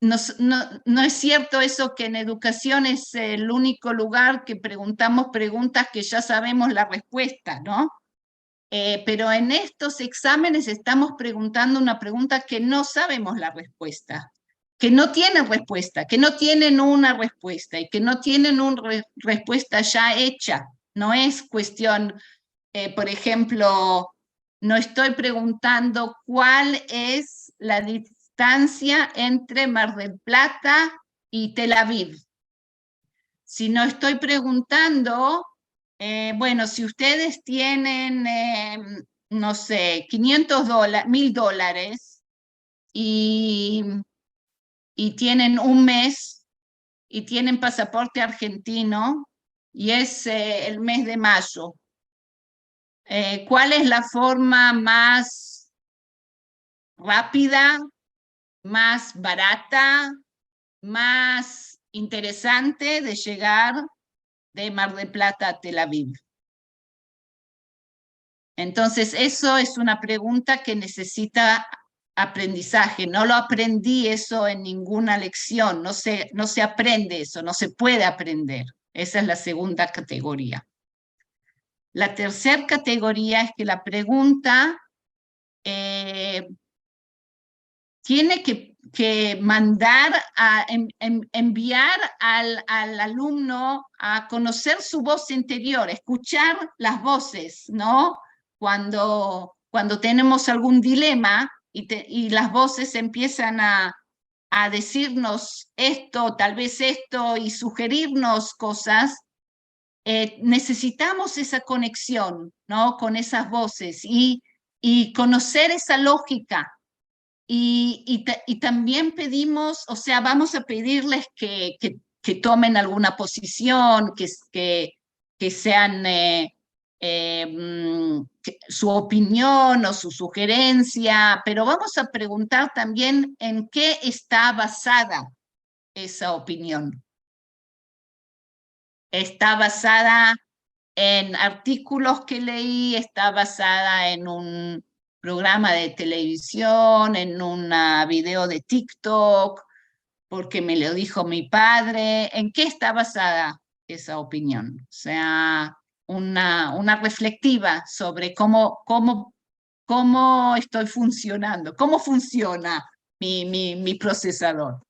no es cierto eso que en educación es el único lugar que preguntamos preguntas que ya sabemos la respuesta, ¿no? Pero en estos exámenes estamos preguntando una pregunta que no sabemos la respuesta, que no tienen respuesta, que no tienen una respuesta y que no tienen una respuesta ya hecha. No es cuestión, por ejemplo, no estoy preguntando cuál es la distancia entre Mar del Plata y Tel Aviv, sino estoy preguntando, bueno, si ustedes tienen, no sé, $500, $1000 y, y tienen un mes y tienen pasaporte argentino y es el mes de mayo, ¿cuál es la forma más rápida, más barata, más interesante de llegar de Mar del Plata a Tel Aviv? Entonces, eso es una pregunta que necesita aprendizaje. No lo aprendí eso en ninguna lección, no se aprende eso, no se puede aprender. Esa es la segunda categoría. La tercera categoría es que la pregunta tiene que mandar, enviar al alumno a conocer su voz interior, escuchar las voces, ¿no? Cuando tenemos algún dilema y las voces empiezan a decirnos esto, tal vez esto, y sugerirnos cosas, necesitamos esa conexión, ¿no? Con esas voces y conocer esa lógica. Y también pedimos, o sea, vamos a pedirles que tomen alguna posición, que sean su opinión o su sugerencia, pero vamos a preguntar también en qué está basada esa opinión. Está basada en artículos que leí, está basada en un programa de televisión, en un video de TikTok, porque me lo dijo mi padre. ¿En qué está basada esa opinión? O sea, una reflexiva sobre cómo estoy funcionando, cómo funciona mi procesador.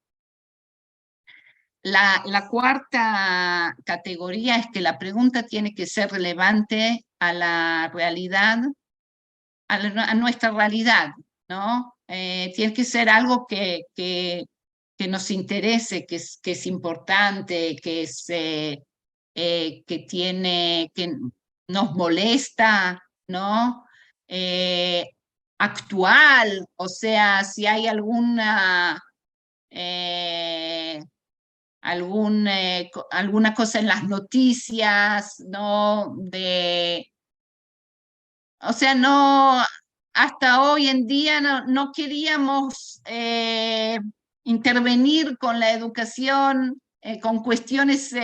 La cuarta categoría es que la pregunta tiene que ser relevante a la realidad, a nuestra realidad, ¿no? Tiene que ser algo que nos interese, que es importante, que nos molesta, ¿no? Actual, o sea, si hay alguna alguna cosa en las noticias, ¿no? O sea, no, hasta hoy en día no queríamos intervenir con la educación, con cuestiones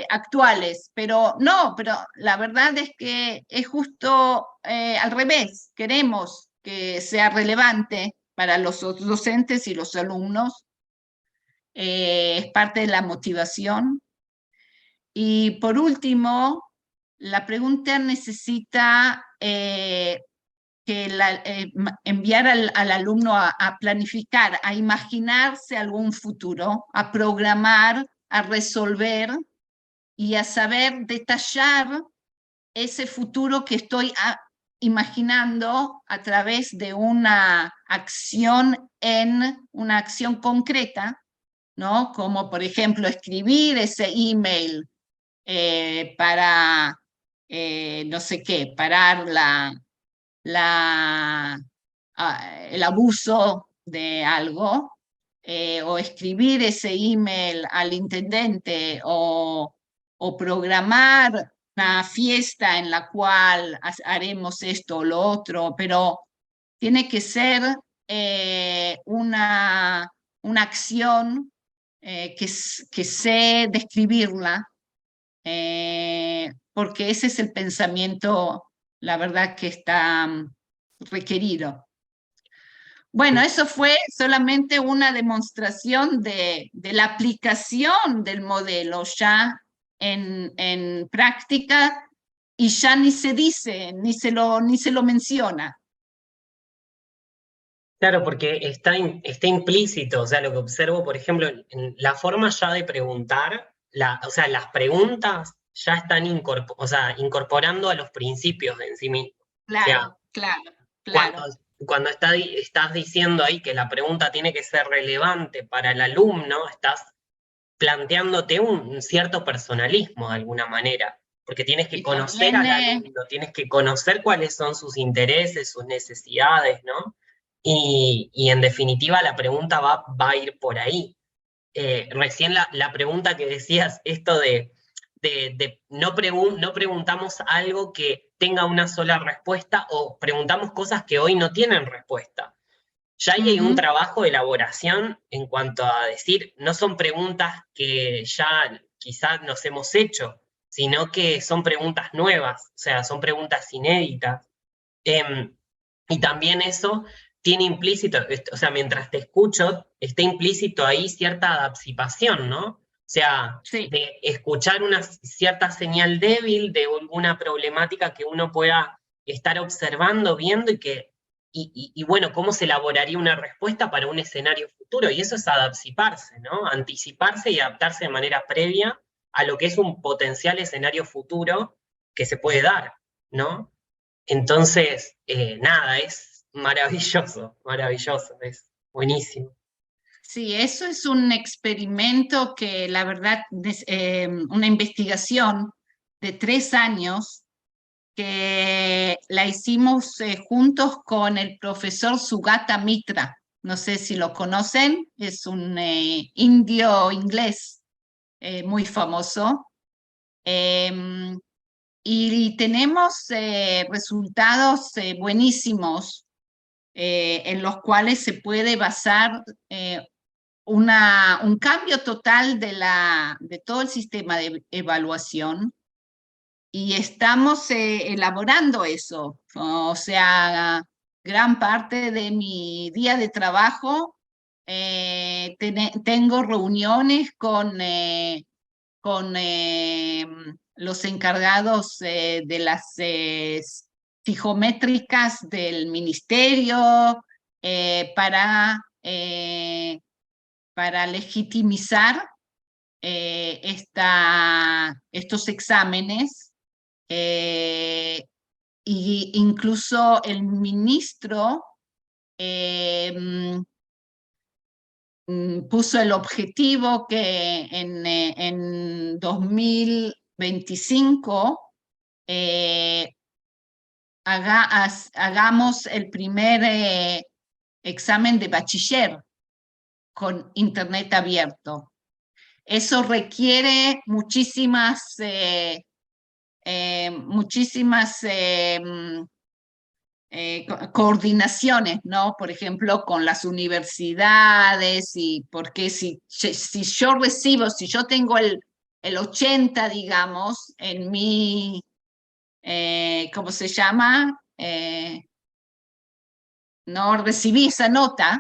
actuales, pero no, pero la verdad es que es justo al revés. Queremos que sea relevante para los docentes y los alumnos, es parte de la motivación. Y por último, la pregunta necesita enviar al alumno a planificar, a imaginarse algún futuro, a programar, a resolver y a saber detallar ese futuro que estoy imaginando a través de una acción concreta, ¿no? Como por ejemplo escribir ese email para, no sé qué, parar el abuso de algo, o escribir ese email al intendente, o programar una fiesta en la cual haremos esto o lo otro, pero tiene que ser una acción que sé describirla, porque ese es el pensamiento, la verdad, que está requerido. Bueno, eso fue solamente una demostración de la aplicación del modelo ya en práctica, y ya ni se dice, ni se lo menciona. Claro, porque está implícito, o sea, lo que observo, por ejemplo, en la forma ya de preguntar, o sea, las preguntas ya están o sea, incorporando a los principios de en sí mismos. O sea, Claro, claro, cuando, claro. cuando estás diciendo ahí que la pregunta tiene que ser relevante para el alumno, estás planteándote un cierto personalismo de alguna manera, porque tienes que Y conocer también, al alumno, tienes que conocer cuáles son sus intereses, sus necesidades, ¿no? Y en definitiva la pregunta va a ir por ahí. Recién la pregunta que decías, esto de no preguntamos algo que tenga una sola respuesta o preguntamos cosas que hoy no tienen respuesta. Ya ahí hay un ujú, trabajo de elaboración en cuanto a decir, no son preguntas que ya quizás nos hemos hecho, sino que son preguntas nuevas, o sea, son preguntas inéditas. Em, y también eso tiene implícito, o sea, mientras te escucho, está implícito ahí cierta adaptación, ¿no? O sea, sí. de escuchar una cierta señal débil de alguna problemática que uno pueda estar observando, viendo y bueno, cómo se elaboraría una respuesta para un escenario futuro. Y eso es adaptarse, ¿no? Anticiparse y adaptarse de manera previa a lo que es un potencial escenario futuro que se puede dar, ¿no? Entonces, nada, es maravilloso, maravilloso, es buenísimo. Sí, eso es un experimento que la verdad, una investigación de 3 años que la hicimos juntos con el profesor Sugata Mitra. No sé si lo conocen, es un indio inglés muy famoso. Em, y tenemos resultados buenísimos, en los cuales se puede basar un cambio total de todo el sistema de evaluación, y estamos elaborando eso. O sea, gran parte de mi día de trabajo tengo reuniones con los encargados de las psicométricas del ministerio, para legitimizar estos exámenes, eh, y incluso el ministro eh, puso el objetivo que en 2025 eh, hagamos el primer examen de bachiller con internet abierto. Eso requiere muchísimas coordinaciones, ¿no? Por ejemplo, con las universidades, y porque si yo tengo el 80, digamos, en mi, ¿cómo se llama? No recibí esa nota.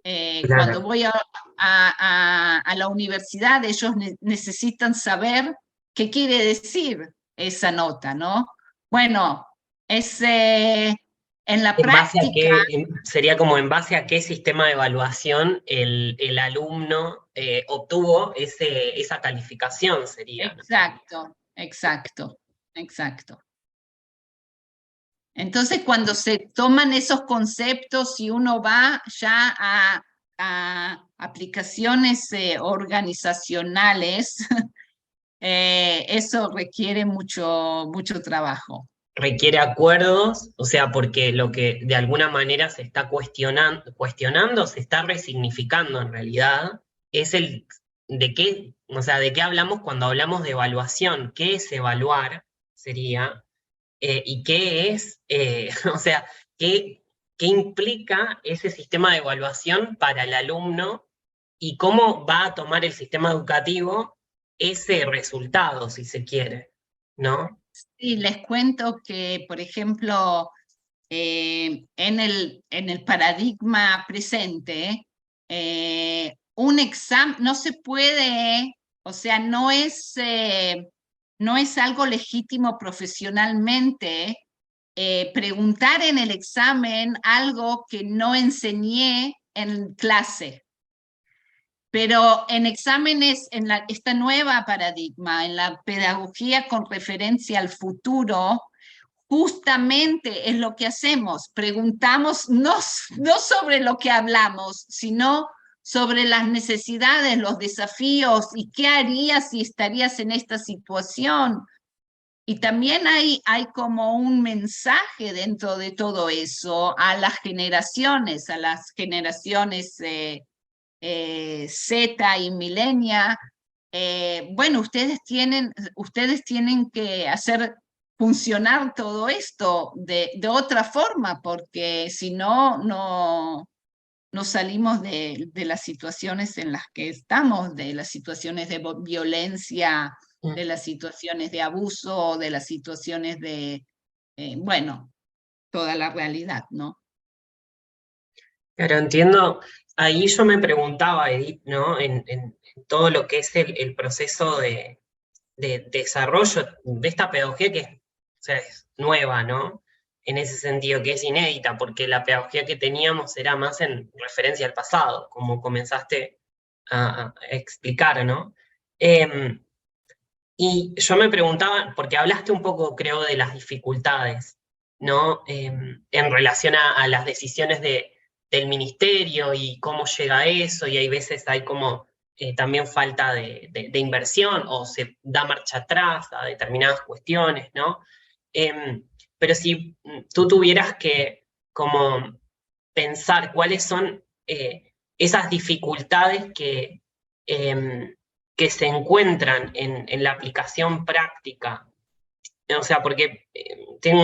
Cuando Claro. voy a la universidad, ellos necesitan saber qué quiere decir esa nota, ¿no? Bueno, es en la ¿En base a práctica. qué, sería como en base a qué sistema de evaluación el alumno obtuvo esa calificación, sería, ¿no? Exacto, exacto, exacto. Entonces, cuando se toman esos conceptos y uno va ya a aplicaciones organizacionales, eso requiere mucho trabajo. Requiere acuerdos, o sea, porque lo que de alguna manera se está cuestionando, se está resignificando en realidad, es el de qué, o sea, de qué hablamos cuando hablamos de evaluación, qué es evaluar, sería, y qué es, o sea, qué implica ese sistema de evaluación para el alumno y cómo va a tomar el sistema educativo ese resultado, si se quiere, ¿no? Y les cuento que, por ejemplo, en el paradigma presente, un examen no se puede, o sea, no es algo legítimo profesionalmente preguntar en el examen algo que no enseñé en clase. Pero en exámenes, en esta nueva paradigma, en la pedagogía con referencia al futuro, justamente es lo que hacemos. Preguntamos no sobre lo que hablamos, sino sobre las necesidades, los desafíos y qué harías si estarías en esta situación. Y también hay como un mensaje dentro de todo eso a las generaciones Z y Milenia. Bueno, ustedes tienen que hacer funcionar todo esto de otra forma, porque si no, no salimos de las situaciones en las que estamos, de las situaciones de violencia, de las situaciones de abuso, de las situaciones bueno, toda la realidad, ¿no? Pero entiendo, ahí yo me preguntaba, Edith, ¿no? En todo lo que es el proceso de desarrollo de esta pedagogía que es, o sea, es nueva, ¿no? En ese sentido, que es inédita, porque la pedagogía que teníamos era más en referencia al pasado, como comenzaste a explicar, ¿no? Em, y yo me preguntaba, porque hablaste un poco, creo, de las dificultades, ¿no? En relación a las decisiones del ministerio y cómo llega a eso, y hay veces hay como también falta de inversión o se da marcha atrás a determinadas cuestiones, ¿no? Pero si tú tuvieras que como pensar cuáles son esas dificultades em, que se encuentran en la aplicación práctica. O sea, porque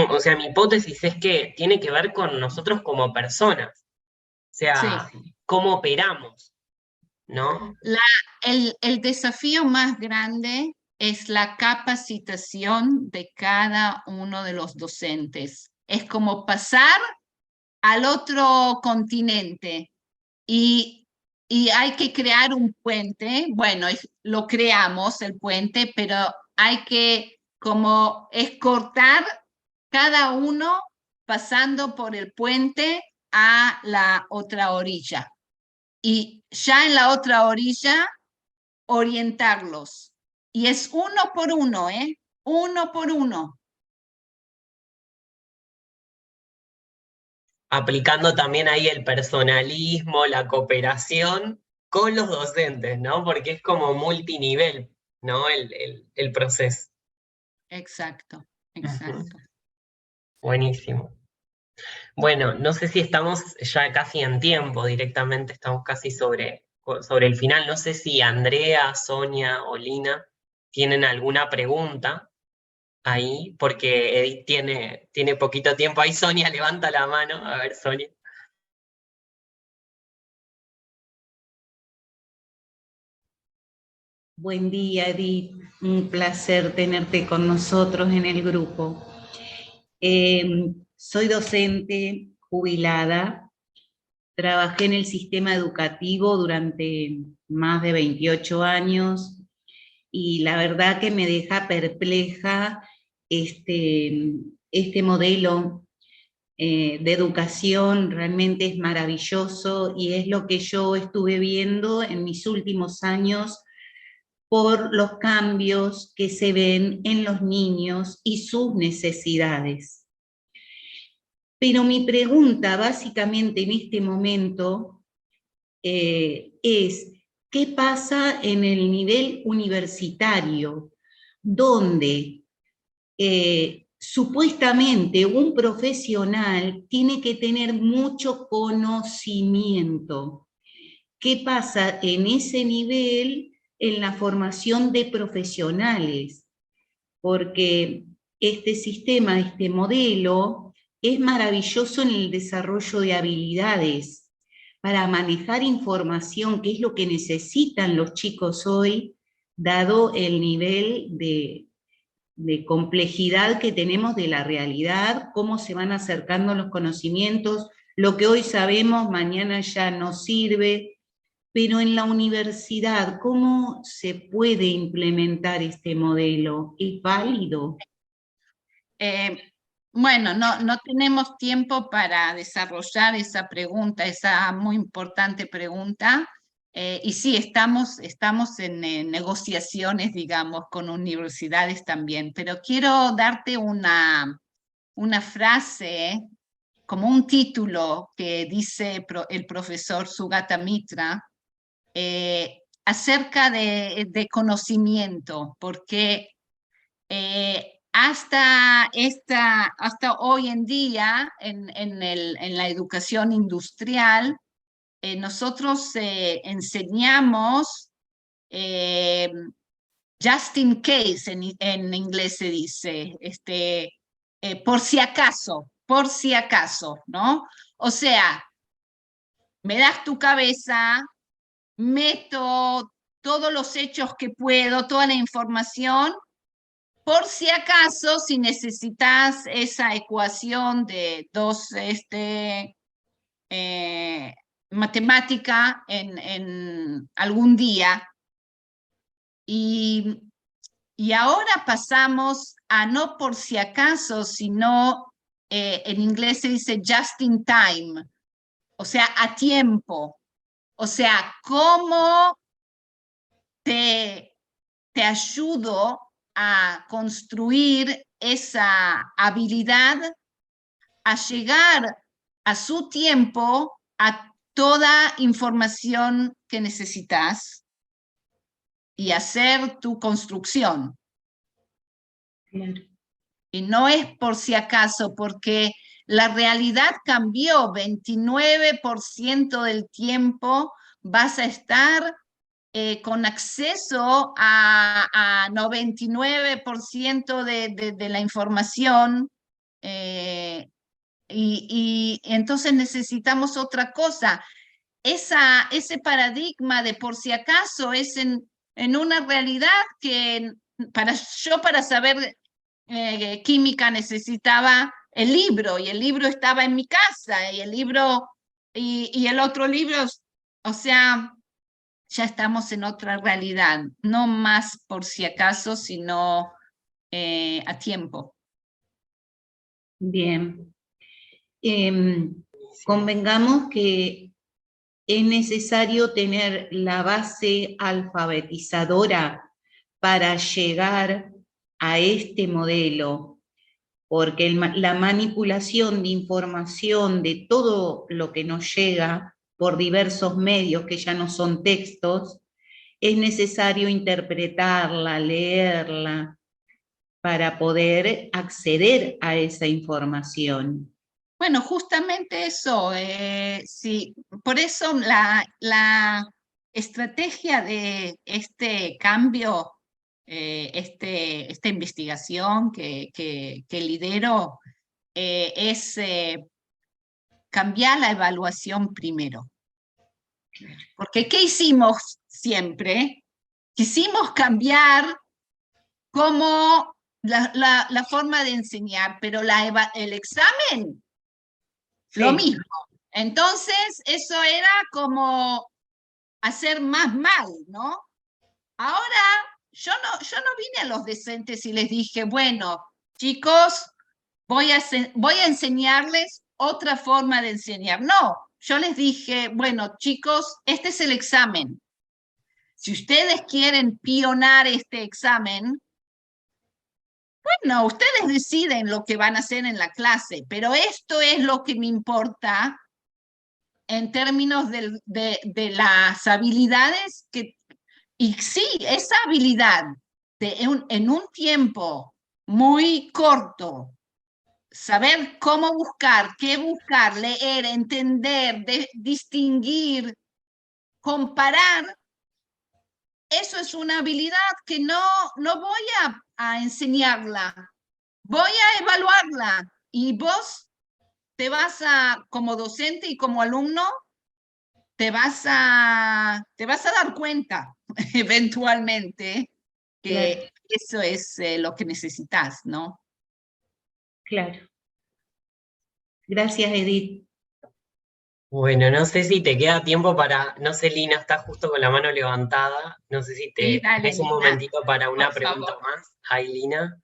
o sea, mi hipótesis es que tiene que ver con nosotros como personas, o Sí. sea, cómo operamos, ¿no? La, el desafío más grande es la capacitación de cada uno de los docentes. Es como pasar al otro continente y, y hay que crear un puente. Bueno, lo creamos el puente, pero hay que como escortar cada uno pasando por el puente a la otra orilla. Y ya en la otra orilla orientarlos. Y es uno por uno, ¿eh? Uno por uno. Aplicando también ahí el personalismo, la cooperación con los docentes, ¿no? Porque es como multinivel, ¿no? El proceso. Exacto, Ujú. exacto. Buenísimo. Bueno, no sé si estamos ya casi en tiempo directamente, estamos casi sobre sobre el final. No sé si Andrea, Sonia o Lina tienen alguna pregunta ahí, porque Edith tiene poquito tiempo. Ahí Sonia levanta la mano. A ver, Sonia. Buen día, Edith. Un placer tenerte con nosotros en el grupo. Soy docente jubilada. Trabajé en el sistema educativo durante más de 28 años y la verdad que me deja perpleja este modelo de educación. Realmente es maravilloso y es lo que yo estuve viendo en mis últimos años por los cambios que se ven en los niños y sus necesidades. Pero mi pregunta básicamente en este momento es, ¿qué pasa en el nivel universitario, donde supuestamente un profesional tiene que tener mucho conocimiento? ¿Qué pasa en ese nivel en la formación de profesionales? Porque este sistema, este modelo, es maravilloso en el desarrollo de habilidades para manejar información, que es lo que necesitan los chicos hoy, dado el nivel de complejidad que tenemos de la realidad, cómo se van acercando los conocimientos, lo que hoy sabemos mañana ya no sirve. Pero en la universidad, ¿cómo se puede implementar este modelo? ¿Es válido? Bueno, no tenemos tiempo para desarrollar esa pregunta, esa muy importante pregunta. Y sí, estamos en negociaciones, digamos, con universidades también, pero quiero darte una frase, como un título que dice el profesor Sugata Mitra, acerca de conocimiento, porque hasta hoy en día, en la educación industrial, nosotros enseñamos just in case, en inglés se dice, por si acaso, ¿no? O sea, me das tu cabeza, meto todos los hechos que puedo, toda la información, por si acaso, si necesitas esa ecuación de dos matemática en algún día. Y ahora pasamos a no por si acaso, sino en inglés se dice just in time, o sea, a tiempo. O sea, ¿cómo te ayudo a construir esa habilidad, a llegar a su tiempo a toda información que necesitas y hacer tu construcción? Claro. Y no es por si acaso, porque la realidad cambió. 29% del tiempo vas a estar con acceso a 99% de la información, y entonces necesitamos otra cosa. Ese paradigma de por si acaso es en una realidad que para saber química necesitaba el libro, y el libro estaba en mi casa, y el libro, y el otro libro, o sea, ya estamos en otra realidad, no más por si acaso, sino a tiempo. Bien. Convengamos que es necesario tener la base alfabetizadora para llegar a este modelo, porque la manipulación de información de todo lo que nos llega por diversos medios que ya no son textos, es necesario interpretarla, leerla, para poder acceder a esa información. Bueno, justamente eso, sí, por eso estrategia de este cambio, esta investigación que lidero, es cambiar la evaluación primero. Porque ¿qué hicimos siempre? Quisimos cambiar como la forma de enseñar, pero el examen, Sí. lo mismo. Entonces, eso era como hacer más mal, ¿no? Ahora, yo no vine a los docentes y les dije, bueno, chicos, voy a enseñarles otra forma de enseñar. No, yo les dije, bueno, chicos, este es el examen. Si ustedes quieren pionar este examen, bueno, ustedes deciden lo que van a hacer en la clase, pero esto es lo que me importa en términos de las habilidades que, y sí, esa habilidad en un tiempo muy corto, saber cómo buscar, qué buscar, leer, entender, distinguir, comparar, eso es una habilidad que no voy a enseñarla, voy a evaluarla y vos te vas a, como docente y como alumno, te vas a dar cuenta eventualmente que Claro. eso es lo que necesitas, ¿no? Claro. Gracias, Edith. Bueno, no sé si te queda tiempo para, no sé, Lina, está justo con la mano levantada, no sé si Sí, te dale, des un Lina, momentito para una por pregunta favor. más. Ay, Lina.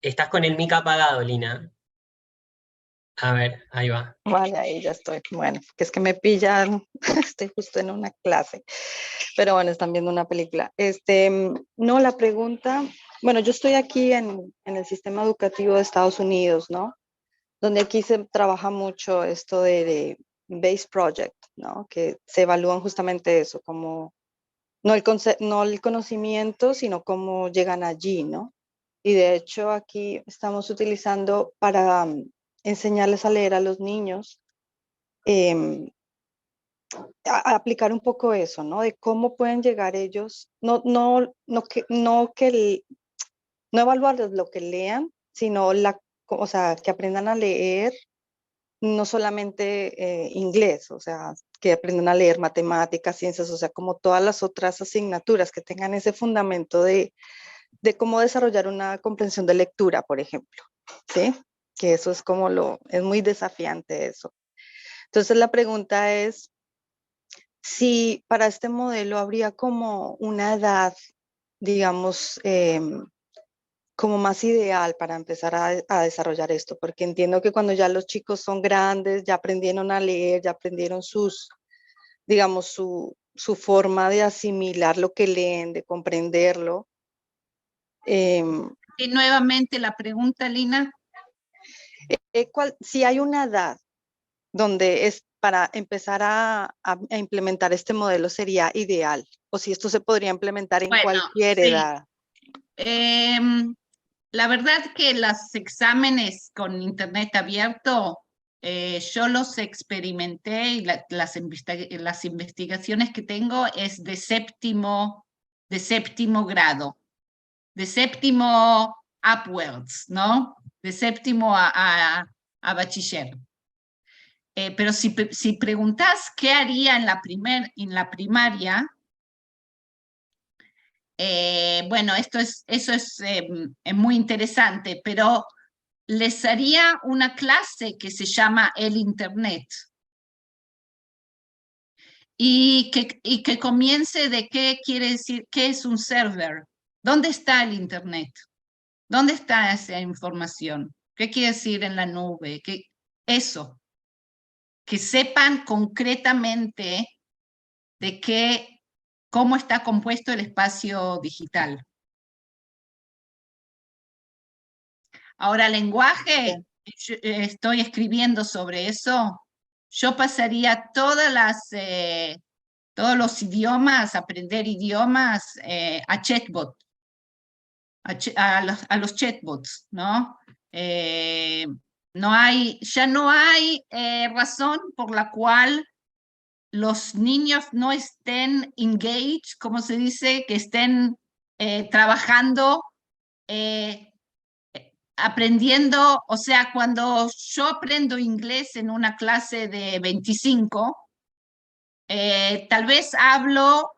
Estás con el mic apagado, Lina. A ver, ahí va. Vale, ahí ya estoy. Bueno, que es que me pillan, estoy justo en una clase, pero bueno, están viendo una película. No, la pregunta, bueno, yo estoy aquí en el sistema educativo de Estados Unidos, ¿no? Donde aquí se trabaja mucho esto de Base Project, ¿no? Que se evalúan justamente eso, como no el conocimiento, sino cómo llegan allí, ¿no? Y de hecho aquí estamos utilizando para enseñarles a leer a los niños, em, a aplicar un poco eso, ¿no? De cómo pueden llegar ellos, no evaluarles lo que lean, sino o sea, que aprendan a leer no solamente inglés, o sea, que aprendan a leer matemáticas, ciencias, o sea, como todas las otras asignaturas, que tengan ese fundamento de cómo desarrollar una comprensión de lectura, por ejemplo, ¿sí? Que eso es es muy desafiante eso. Entonces la pregunta es, si para este modelo habría como una edad, digamos, como más ideal para empezar a desarrollar esto, porque entiendo que cuando ya los chicos son grandes, ya aprendieron a leer, ya aprendieron digamos, su forma de asimilar lo que leen, de comprenderlo. Y nuevamente la pregunta, Lina. Si hay una edad donde es para empezar a implementar este modelo sería ideal, o si esto se podría implementar en Bueno, cualquier sí. edad. La verdad que los exámenes con internet abierto, yo los experimenté y las investigaciones que tengo es de séptimo grado, de séptimo upwards, ¿no? De séptimo a bachiller. Pero si preguntas qué haría en la primaria, bueno, eso es muy interesante, pero les haría una clase que se llama el Internet y que comience de qué quiere decir, qué es un server, dónde está el Internet, dónde está esa información, qué quiere decir en la nube, eso, que sepan concretamente de cómo está compuesto el espacio digital. Ahora, lenguaje, estoy escribiendo sobre eso. Yo pasaría todos los idiomas, aprender idiomas a chatbot, a los chatbots, ¿no? Ya no hay razón por la cual los niños no estén engaged, como se dice, que estén trabajando, aprendiendo. O sea, cuando yo aprendo inglés en una clase de 25, tal vez hablo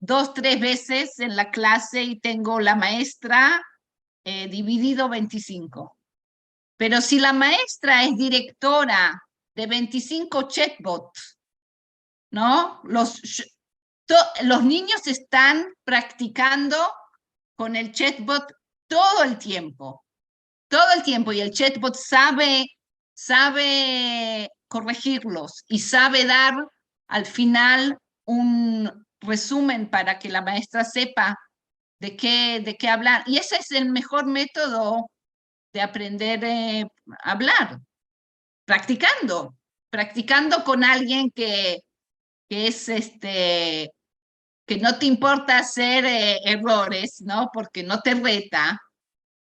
2, 3 veces en la clase y tengo la maestra dividido 25. Pero si la maestra es directora de 25 chatbots, ¿no? Los niños están practicando con el chatbot todo el tiempo, y el chatbot sabe corregirlos y sabe dar al final un resumen para que la maestra sepa de qué hablar. Y ese es el mejor método de aprender a hablar, practicando con alguien que es que no te importa hacer errores, ¿no? Porque no te reta.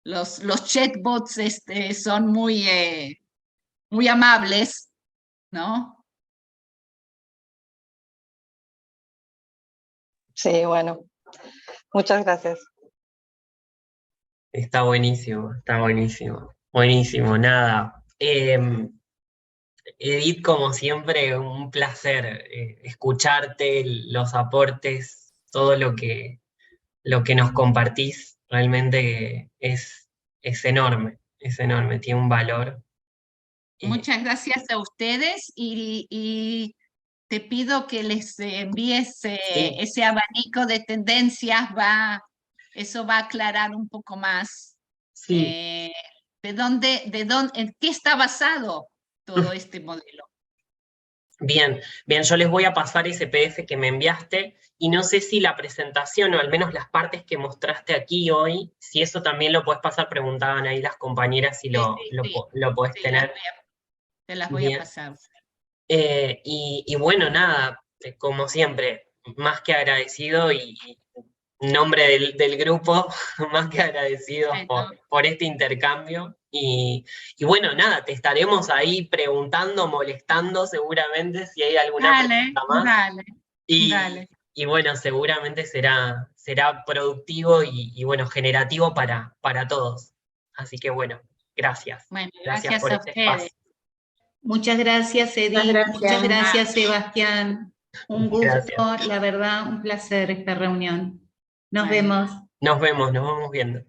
Los chatbots son muy amables, ¿no? Sí, bueno, muchas gracias. Está buenísimo, está buenísimo. Buenísimo, nada. Edith, como siempre, un placer escucharte, los aportes, todo lo que nos compartís, realmente es enorme, tiene un valor. Muchas gracias a ustedes y te pido que les envíes Sí. ese abanico de tendencias, eso va a aclarar un poco más Sí. en qué está basado todo este modelo. Bien, yo les voy a pasar ese PDF que me enviaste y no sé si la presentación o al menos las partes que mostraste aquí hoy, si eso también lo puedes pasar, preguntaban ahí las compañeras si lo podés Sí, tener. te las voy a Bien. pasar. Y bueno, nada, como siempre, más que agradecido y en nombre del grupo, más que agradecido por este intercambio. Y bueno, nada, te estaremos ahí preguntando, molestando seguramente si hay alguna pregunta más. Dale. Y bueno, seguramente será productivo y bueno, generativo para todos. Así que bueno, gracias. Bueno, Gracias por a este ustedes. espacio. Muchas gracias, Edith. Muchas gracias, Sebastián. Un gusto, Gracias. la verdad, un placer esta reunión. Nos Bueno. vemos. Nos vemos viendo.